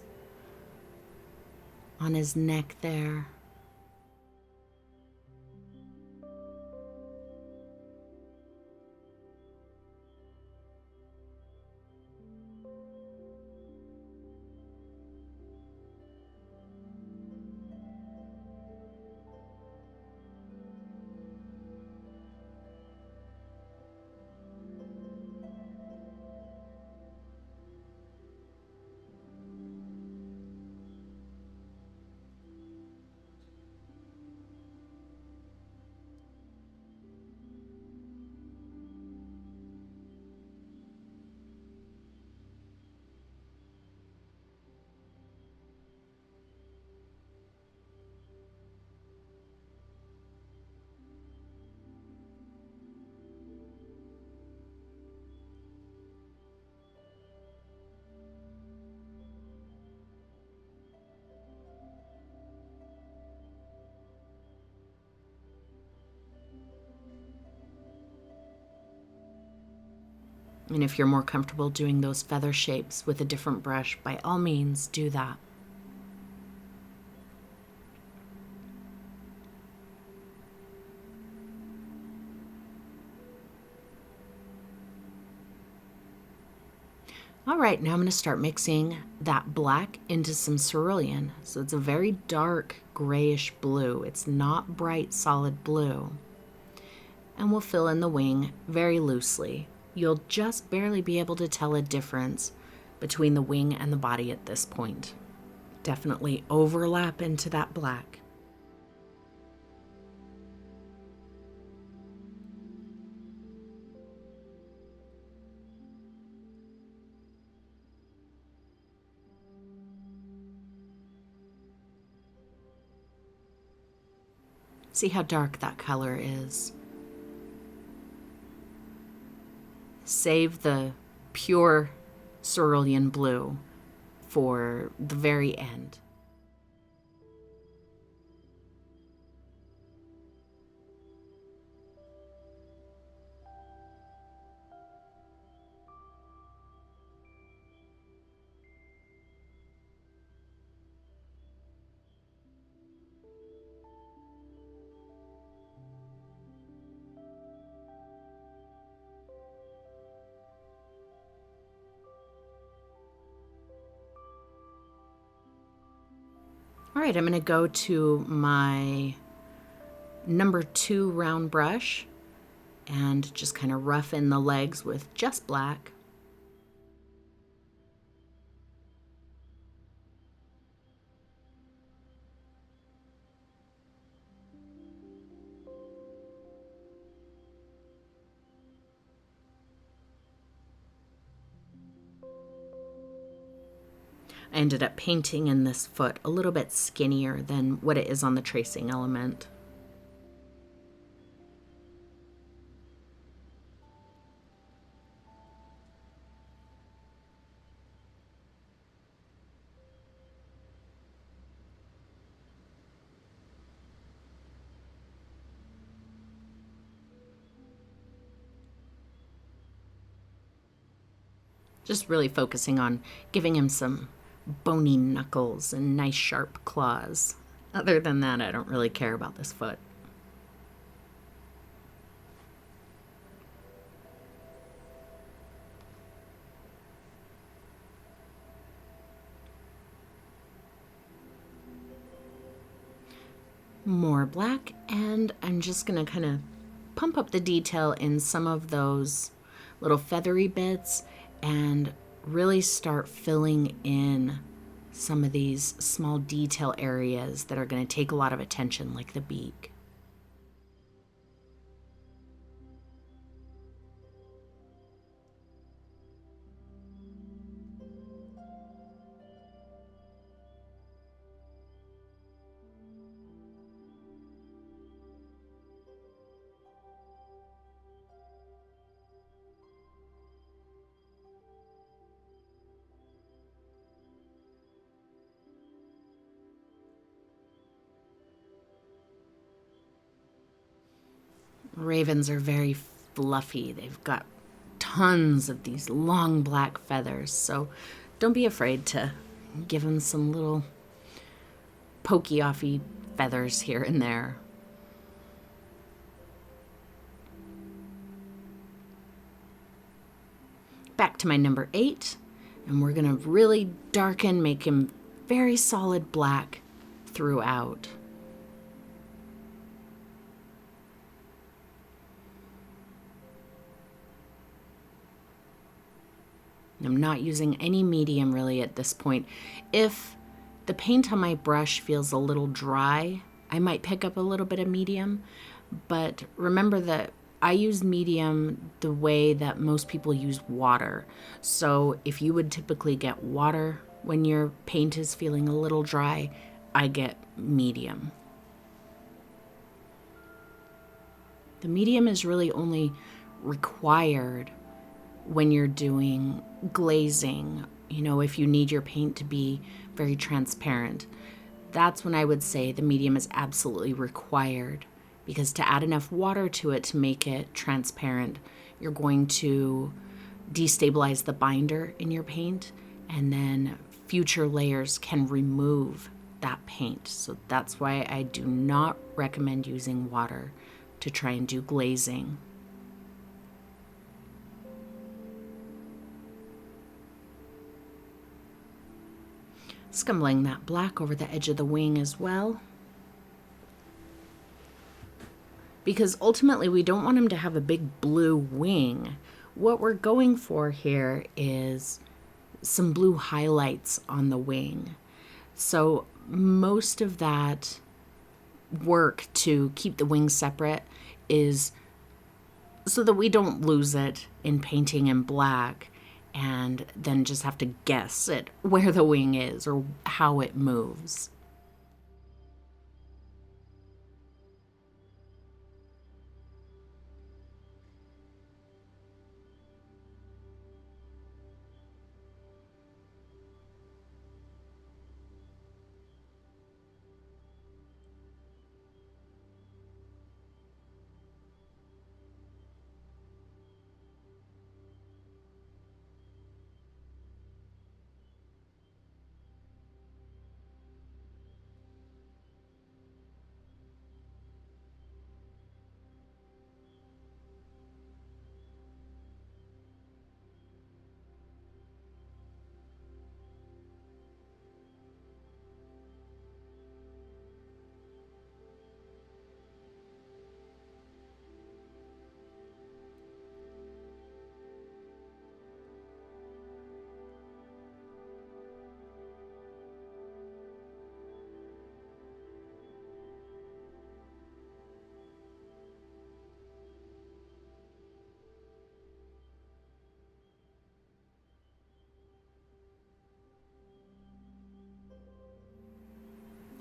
A: on his neck there. And if you're more comfortable doing those feather shapes with a different brush, by all means, do that. All right, now I'm going to start mixing that black into some cerulean. So it's a very dark grayish blue. It's not bright solid blue. And we'll fill in the wing very loosely. You'll just barely be able to tell a difference between the wing and the body at this point. Definitely overlap into that black. See how dark that color is. Save the pure cerulean blue for the very end. All right, I'm going to go to my number 2 round brush and just kind of roughen the legs with just black. I ended up painting in this foot a little bit skinnier than what it is on the tracing element. Just really focusing on giving him some bony knuckles and nice sharp claws. Other than that, I don't really care about this foot. More black, and I'm just gonna kind of pump up the detail in some of those little feathery bits and really start filling in some of these small detail areas that are going to take a lot of attention, like the beak. Ravens are very fluffy. They've got tons of these long black feathers, so don't be afraid to give them some little pokey-offy feathers here and there. Back to my number 8, and we're gonna really darken, make him very solid black throughout. I'm not using any medium really at this point. If the paint on my brush feels a little dry, I might pick up a little bit of medium, but remember that I use medium the way that most people use water. So if you would typically get water when your paint is feeling a little dry, I get medium. The medium is really only required when you're doing glazing, if you need your paint to be very transparent. That's when I would say the medium is absolutely required, because to add enough water to it to make it transparent, you're going to destabilize the binder in your paint, and then future layers can remove that paint. So that's why I do not recommend using water to try and do glazing. Scumbling that black over the edge of the wing as well, because ultimately we don't want him to have a big blue wing. What we're going for here is some blue highlights on the wing. So most of that work to keep the wings separate is so that we don't lose it in painting in black and then just have to guess at where the wing is or how it moves.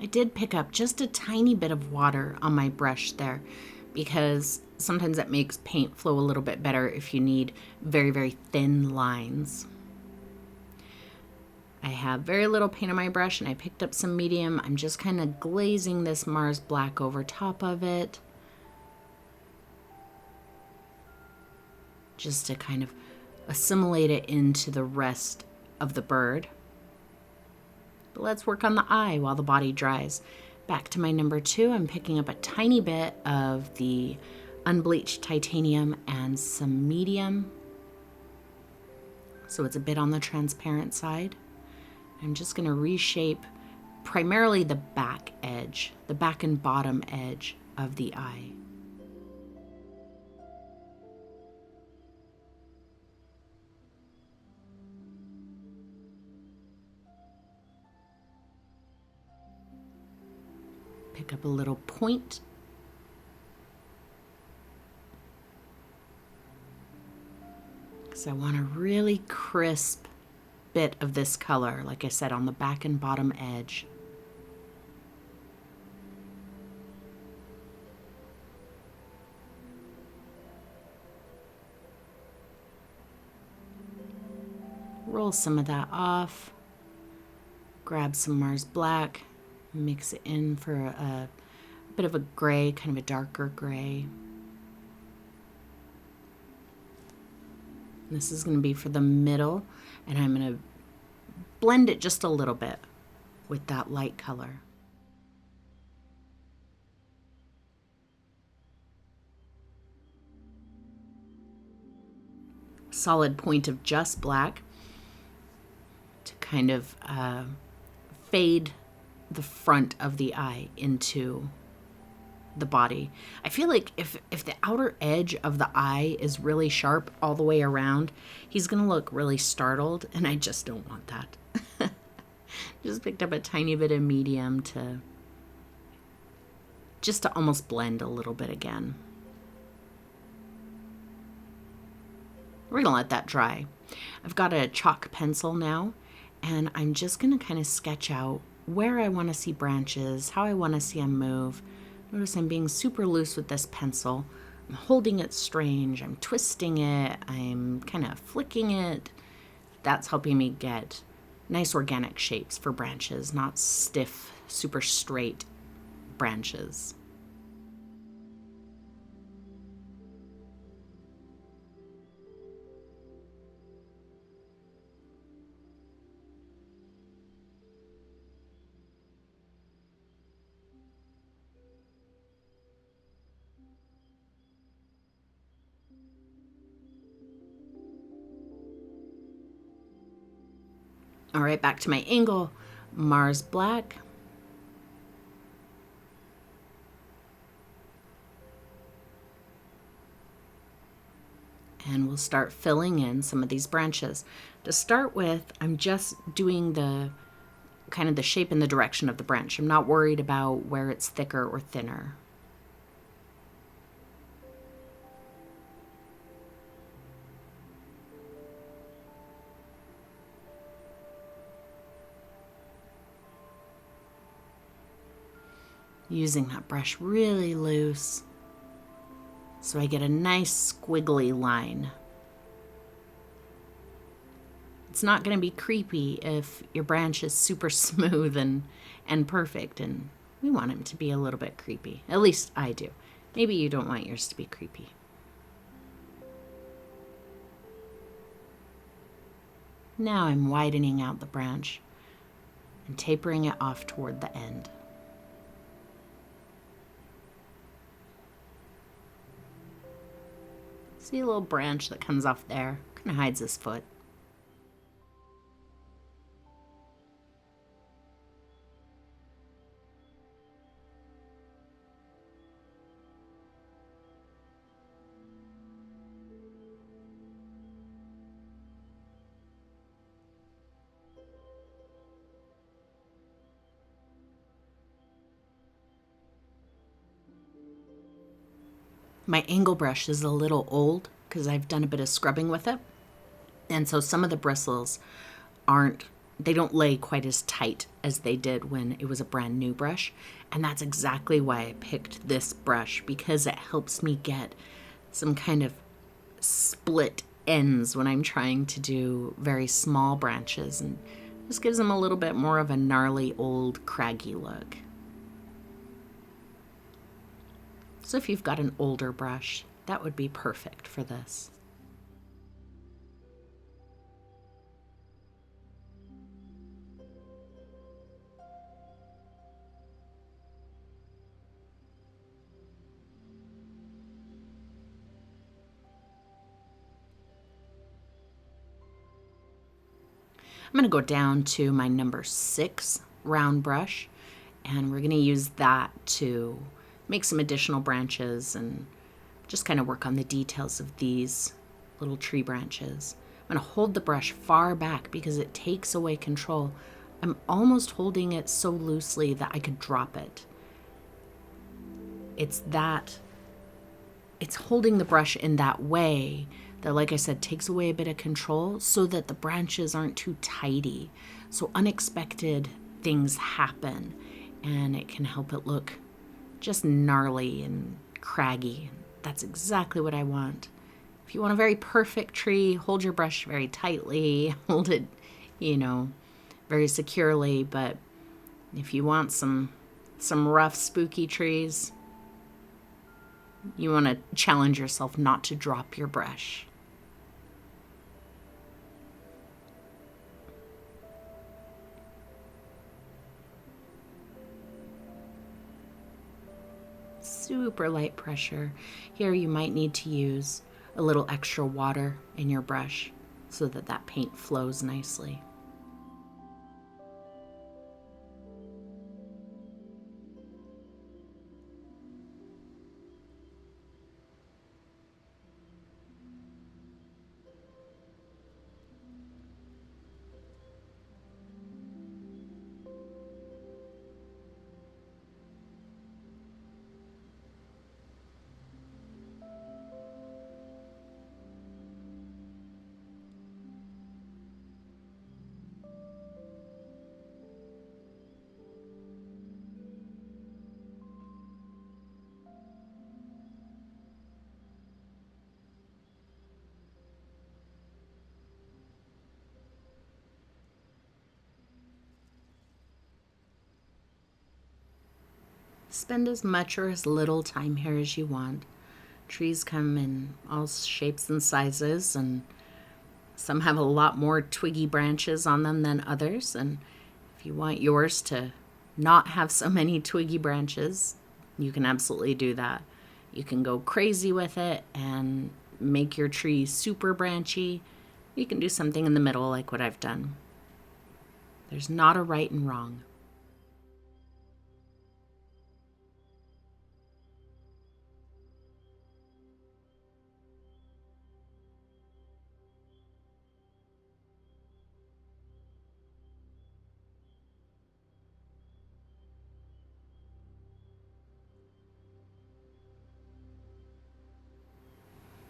A: I did pick up just a tiny bit of water on my brush there, because sometimes that makes paint flow a little bit better if you need very, very thin lines. I have very little paint on my brush, and I picked up some medium. I'm just kind of glazing this Mars black over top of it, just to kind of assimilate it into the rest of the bird. But let's work on the eye while the body dries. Back to my number 2, I'm picking up a tiny bit of the unbleached titanium and some medium, so it's a bit on the transparent side. I'm just going to reshape primarily the back edge, the back and bottom edge of the eye. Pick up a little point. Because I want a really crisp bit of this color, like I said, on the back and bottom edge. Roll some of that off. Grab some Mars black. Mix it in for a bit of a gray, kind of a darker gray. This is going to be for the middle, and I'm going to blend it just a little bit with that light color. Solid point of just black to kind of fade the front of the eye into the body. I feel like if the outer edge of the eye is really sharp all the way around, he's gonna look really startled, and I just don't want that. Just picked up a tiny bit of medium to almost blend a little bit again. We're gonna let that dry. I've got a chalk pencil now, and I'm just gonna kind of sketch out where I want to see branches, how I want to see them move. Notice I'm being super loose with this pencil. I'm holding it strange, I'm twisting it, I'm kind of flicking it. That's helping me get nice organic shapes for branches, not stiff, super straight branches. All right, back to my angle, Mars black. And we'll start filling in some of these branches. To start with, I'm just doing the kind of the shape and the direction of the branch. I'm not worried about where it's thicker or thinner. Using that brush really loose so I get a nice squiggly line. It's not going to be creepy if your branch is super smooth and perfect, and we want them to be a little bit creepy. At least I do. Maybe you don't want yours to be creepy. Now I'm widening out the branch and tapering it off toward the end. See a little branch that comes off there? Kind of hides his foot. My angle brush is a little old because I've done a bit of scrubbing with it. And so some of the bristles they don't lay quite as tight as they did when it was a brand new brush. And that's exactly why I picked this brush, because it helps me get some kind of split ends when I'm trying to do very small branches, and just gives them a little bit more of a gnarly, old, craggy look. So if you've got an older brush, that would be perfect for this. I'm going to go down to my number 6 round brush, and we're going to use that to make some additional branches and just kind of work on the details of these little tree branches. I'm going to hold the brush far back because it takes away control. I'm almost holding it so loosely that I could drop it. It's holding the brush in that way that, like I said, takes away a bit of control so that the branches aren't too tidy. So unexpected things happen, and it can help it look just gnarly and craggy. That's exactly what I want. If you want a very perfect tree, hold your brush very tightly, hold it, very securely. But if you want some rough, spooky trees, you want to challenge yourself not to drop your brush. Super light pressure. Here you might need to use a little extra water in your brush so that that paint flows nicely. Spend as much or as little time here as you want. Trees come in all shapes and sizes, and some have a lot more twiggy branches on them than others. And if you want yours to not have so many twiggy branches, you can absolutely do that. You can go crazy with it and make your tree super branchy. You can do something in the middle like what I've done. There's not a right and wrong.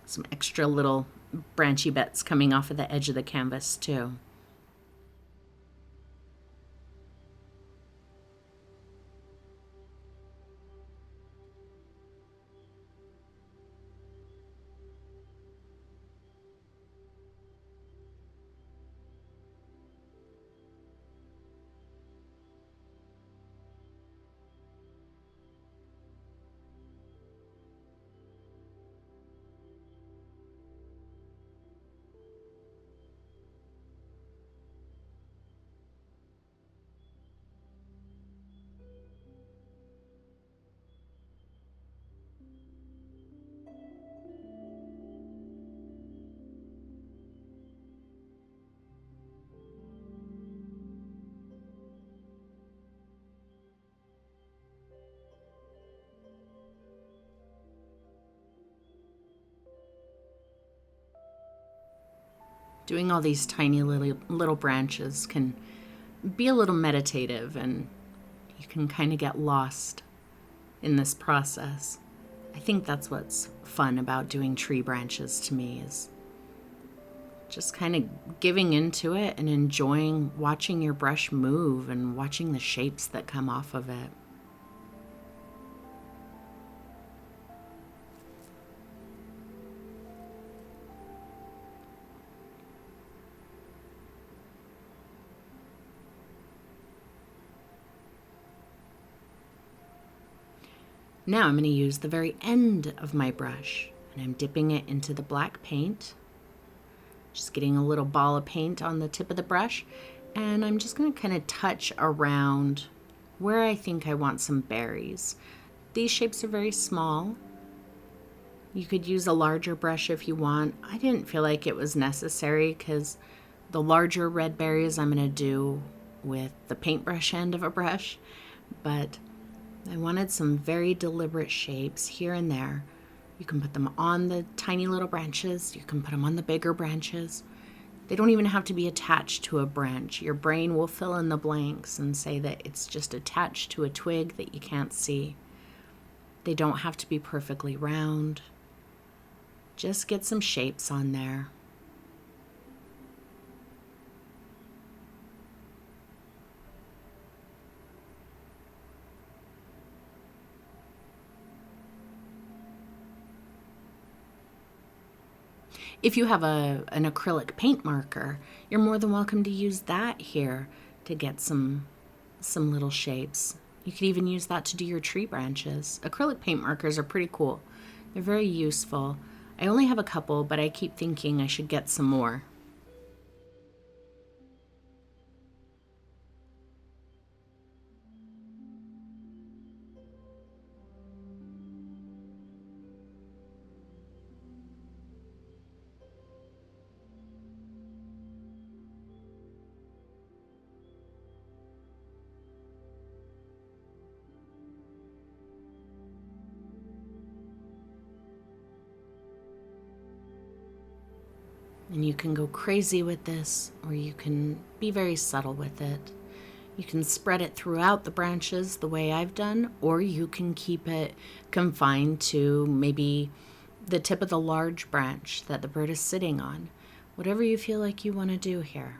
A: Some extra little branchy bits coming off of the edge of the canvas too. Doing all these tiny little branches can be a little meditative, and you can kind of get lost in this process. I think that's what's fun about doing tree branches to me, is just kind of giving into it and enjoying watching your brush move and watching the shapes that come off of it. Now I'm going to use the very end of my brush, and I'm dipping it into the black paint. Just getting a little ball of paint on the tip of the brush, and I'm just going to kind of touch around where I think I want some berries. These shapes are very small. You could use a larger brush if you want. I didn't feel like it was necessary because the larger red berries I'm going to do with the paintbrush end of a brush, but I wanted some very deliberate shapes here and there. You can put them on the tiny little branches. You can put them on the bigger branches. They don't even have to be attached to a branch. Your brain will fill in the blanks and say that it's just attached to a twig that you can't see. They don't have to be perfectly round. Just get some shapes on there. If you have an acrylic paint marker, you're more than welcome to use that here to get some little shapes. You could even use that to do your tree branches. Acrylic paint markers are pretty cool. They're very useful. I only have a couple, but I keep thinking I should get some more. And you can go crazy with this, or you can be very subtle with it. You can spread it throughout the branches the way I've done, or you can keep it confined to maybe the tip of the large branch that the bird is sitting on. Whatever you feel like you want to do here.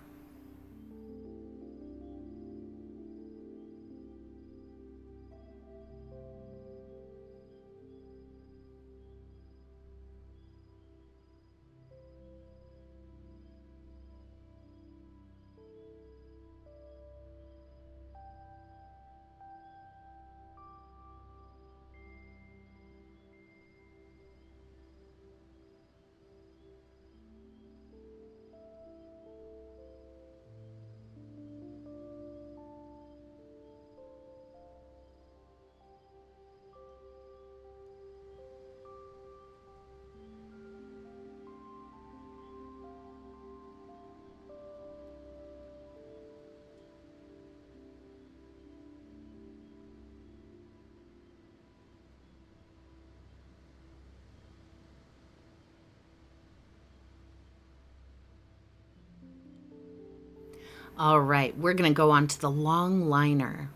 A: All right, we're going to go on to the long liner.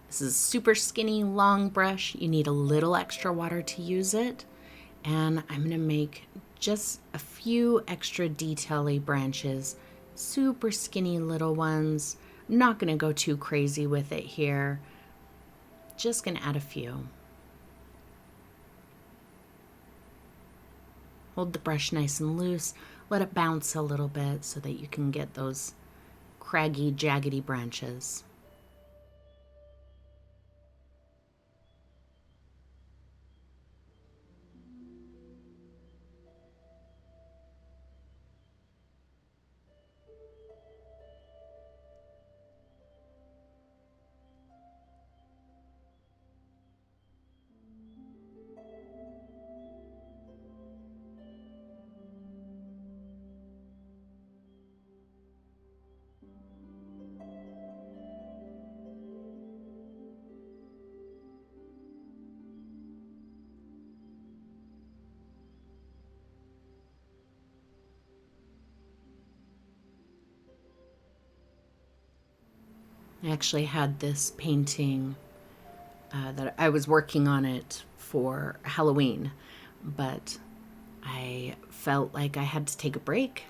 A: This is a super skinny, long brush. You need a little extra water to use it. And I'm going to make just a few extra detail-y branches, super skinny little ones. I'm not going to go too crazy with it here. Just going to add a few. Hold the brush nice and loose. Let it bounce a little bit so that you can get those craggy, jaggedy branches. I actually had this painting that I was working on it for Halloween, but I felt like I had to take a break,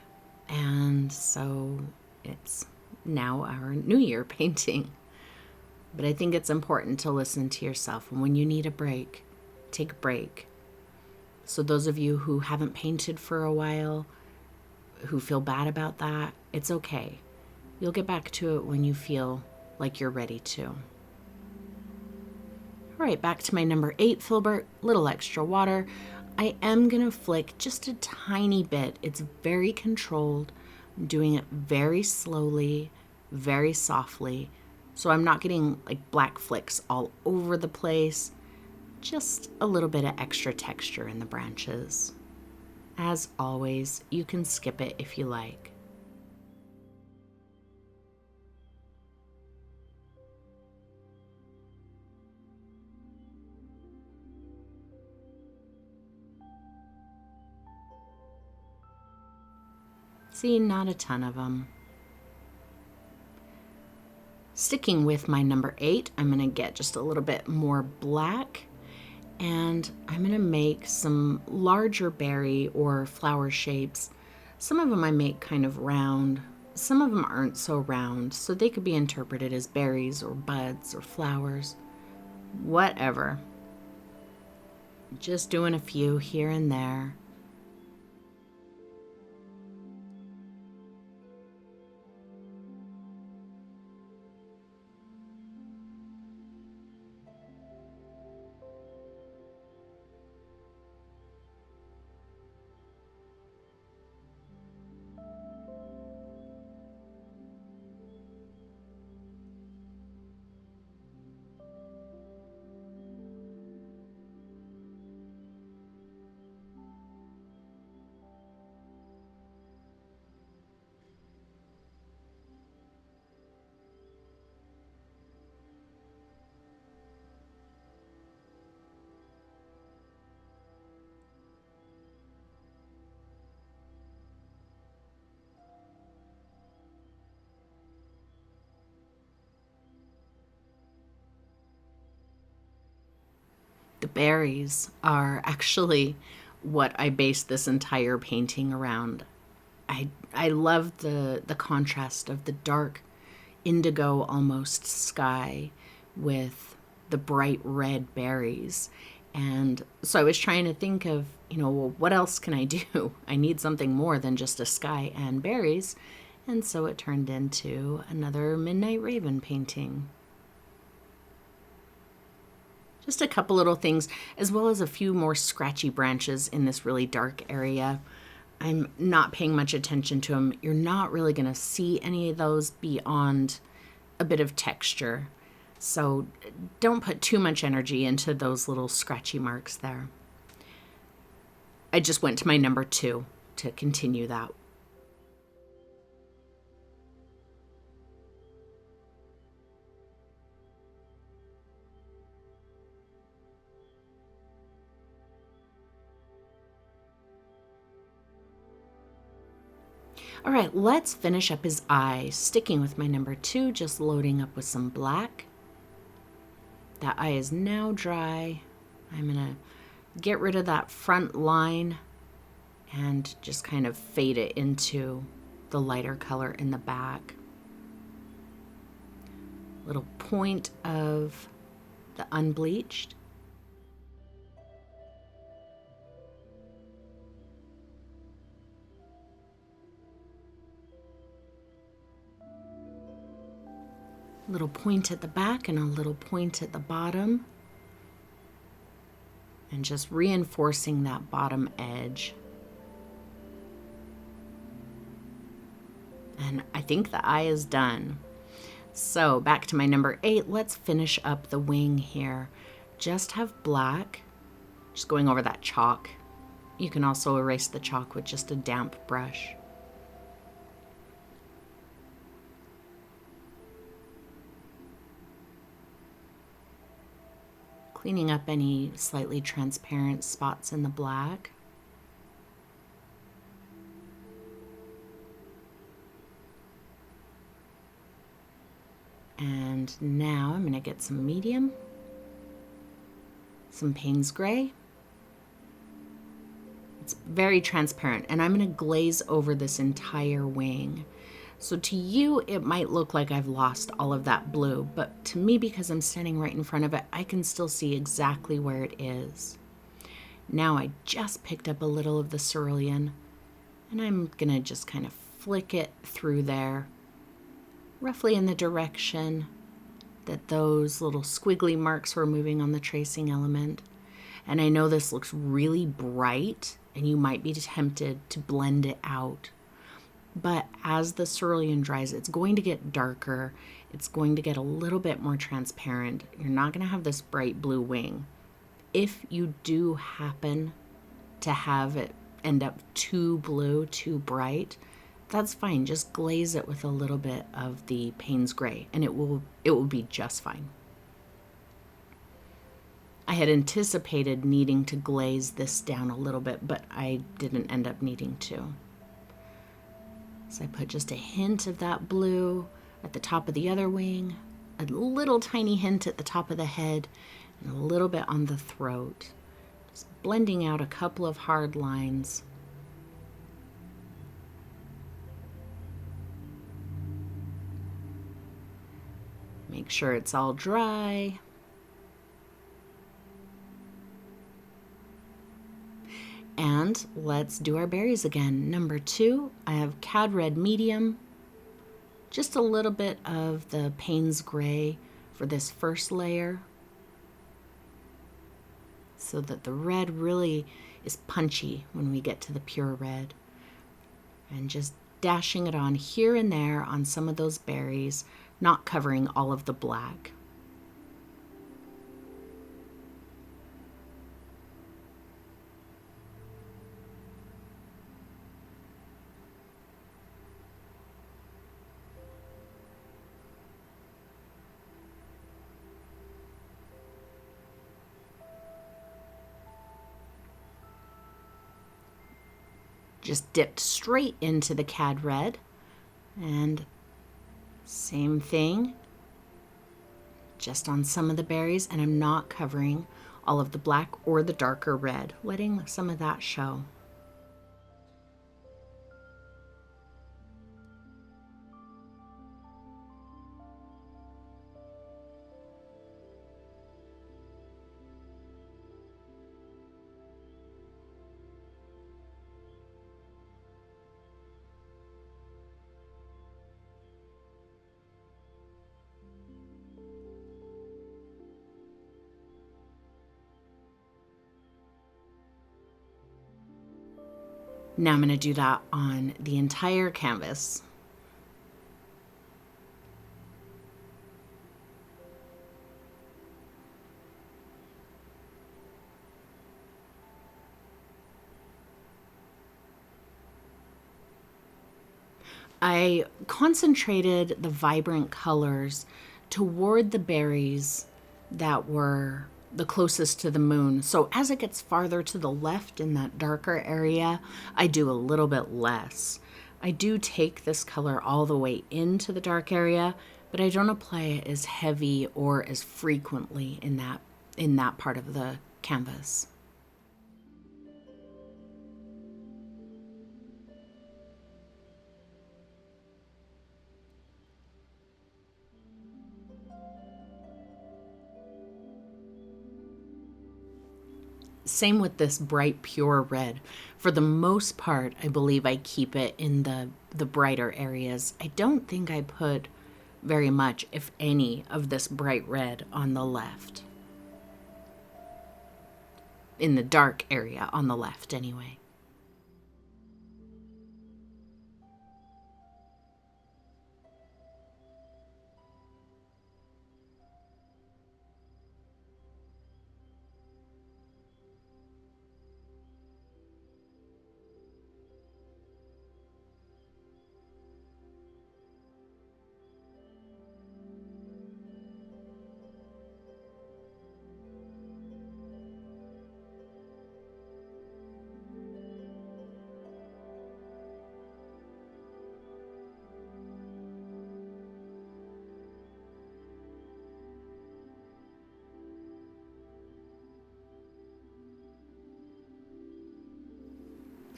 A: and so it's now our New Year painting. But I think it's important to listen to yourself, and when you need a break, take a break. So those of you who haven't painted for a while, who feel bad about that, it's okay. You'll get back to it when you feel like you're ready to. All right, back to my number 8 Filbert, little extra water. I am gonna flick just a tiny bit. It's very controlled. I'm doing it very slowly, very softly. So I'm not getting like black flicks all over the place. Just a little bit of extra texture in the branches. As always, you can skip it if you like. See, not a ton of them. Sticking with my number 8, I'm going to get just a little bit more black, and I'm going to make some larger berry or flower shapes. Some of them I make kind of round, some of them aren't so round, so they could be interpreted as berries or buds or flowers, whatever. Just doing a few here and there. The berries are actually what I based this entire painting around. I love the contrast of the dark indigo almost sky with the bright red berries. And so I was trying to think of, well, what else can I do? I need something more than just a sky and berries. And so it turned into another Midnight Raven painting. Just a couple little things, as well as a few more scratchy branches in this really dark area. I'm not paying much attention to them. You're not really going to see any of those beyond a bit of texture. So don't put too much energy into those little scratchy marks there. I just went to my number 2 to continue that. All right, let's finish up his eye, sticking with my number 2, just loading up with some black. That eye is now dry. I'm gonna get rid of that front line and just kind of fade it into the lighter color in the back. Little point of the unbleached. Little point at the back and a little point at the bottom. And just reinforcing that bottom edge. And I think the eye is done. So back to my number 8, let's finish up the wing here. Just have black, just going over that chalk. You can also erase the chalk with just a damp brush. Cleaning up any slightly transparent spots in the black. And now I'm going to get some medium, some Payne's Gray. It's very transparent, and I'm going to glaze over this entire wing. So to you, it might look like I've lost all of that blue, but to me, because I'm standing right in front of it, I can still see exactly where it is. Now I just picked up a little of the cerulean, and I'm going to just kind of flick it through there, roughly in the direction that those little squiggly marks were moving on the tracing element. And I know this looks really bright, and you might be tempted to blend it out. But as the cerulean dries, it's going to get darker. It's going to get a little bit more transparent. You're not going to have this bright blue wing. If you do happen to have it end up too blue, too bright, that's fine. Just glaze it with a little bit of the Payne's Gray, and it will be just fine. I had anticipated needing to glaze this down a little bit, but I didn't end up needing to. So I put just a hint of that blue at the top of the other wing, a little tiny hint at the top of the head, and a little bit on the throat. Just blending out a couple of hard lines. Make sure it's all dry. And let's do our berries again. Number 2, I have Cad Red Medium. Just a little bit of the Payne's Gray for this first layer, so that the red really is punchy when we get to the pure red. And just dashing it on here and there on some of those berries, not covering all of the black. Just dipped straight into the Cad Red, and same thing, just on some of the berries, and I'm not covering all of the black or the darker red, letting some of that show. Now I'm going to do that on the entire canvas. I concentrated the vibrant colors toward the berries that were the closest to the moon. So as it gets farther to the left in that darker area, I do a little bit less. I do take this color all the way into the dark area, but I don't apply it as heavy or as frequently in that part of the canvas. Same with this bright pure red. For the most part, I believe I keep it in the brighter areas. I don't think I put very much, if any, of this bright red on the left. In the dark area on the left, anyway.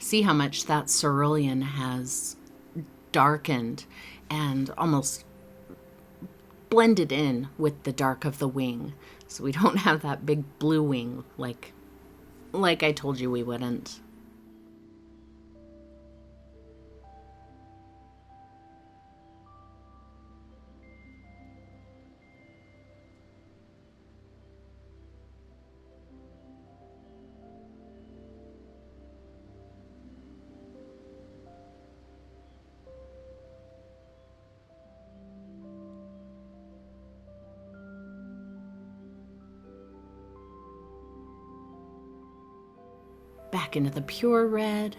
A: See how much that cerulean has darkened and almost blended in with the dark of the wing. So we don't have that big blue wing like I told you we wouldn't. Back into the pure red.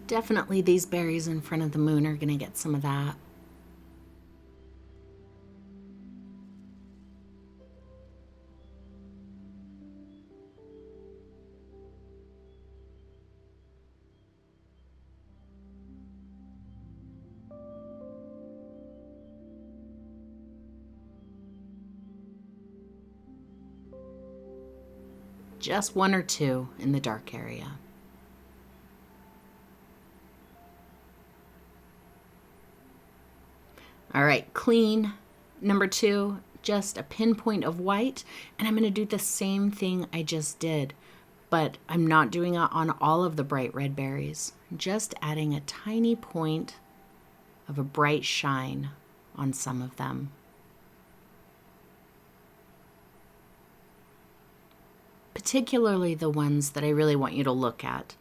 A: Definitely these berries in front of the moon are going to get some of that. Just one or two in the dark area. All right, clean. Number 2, just a pinpoint of white. And I'm going to do the same thing I just did, but I'm not doing it on all of the bright red berries. I'm just adding a tiny point of a bright shine on some of them. Particularly the ones that I really want you to look at.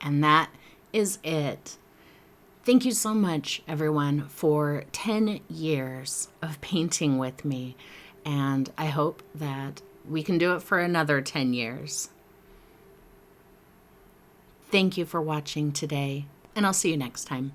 A: And that is it. Thank you so much, everyone, for 10 years of painting with me. And I hope that we can do it for another 10 years. Thank you for watching today, and I'll see you next time.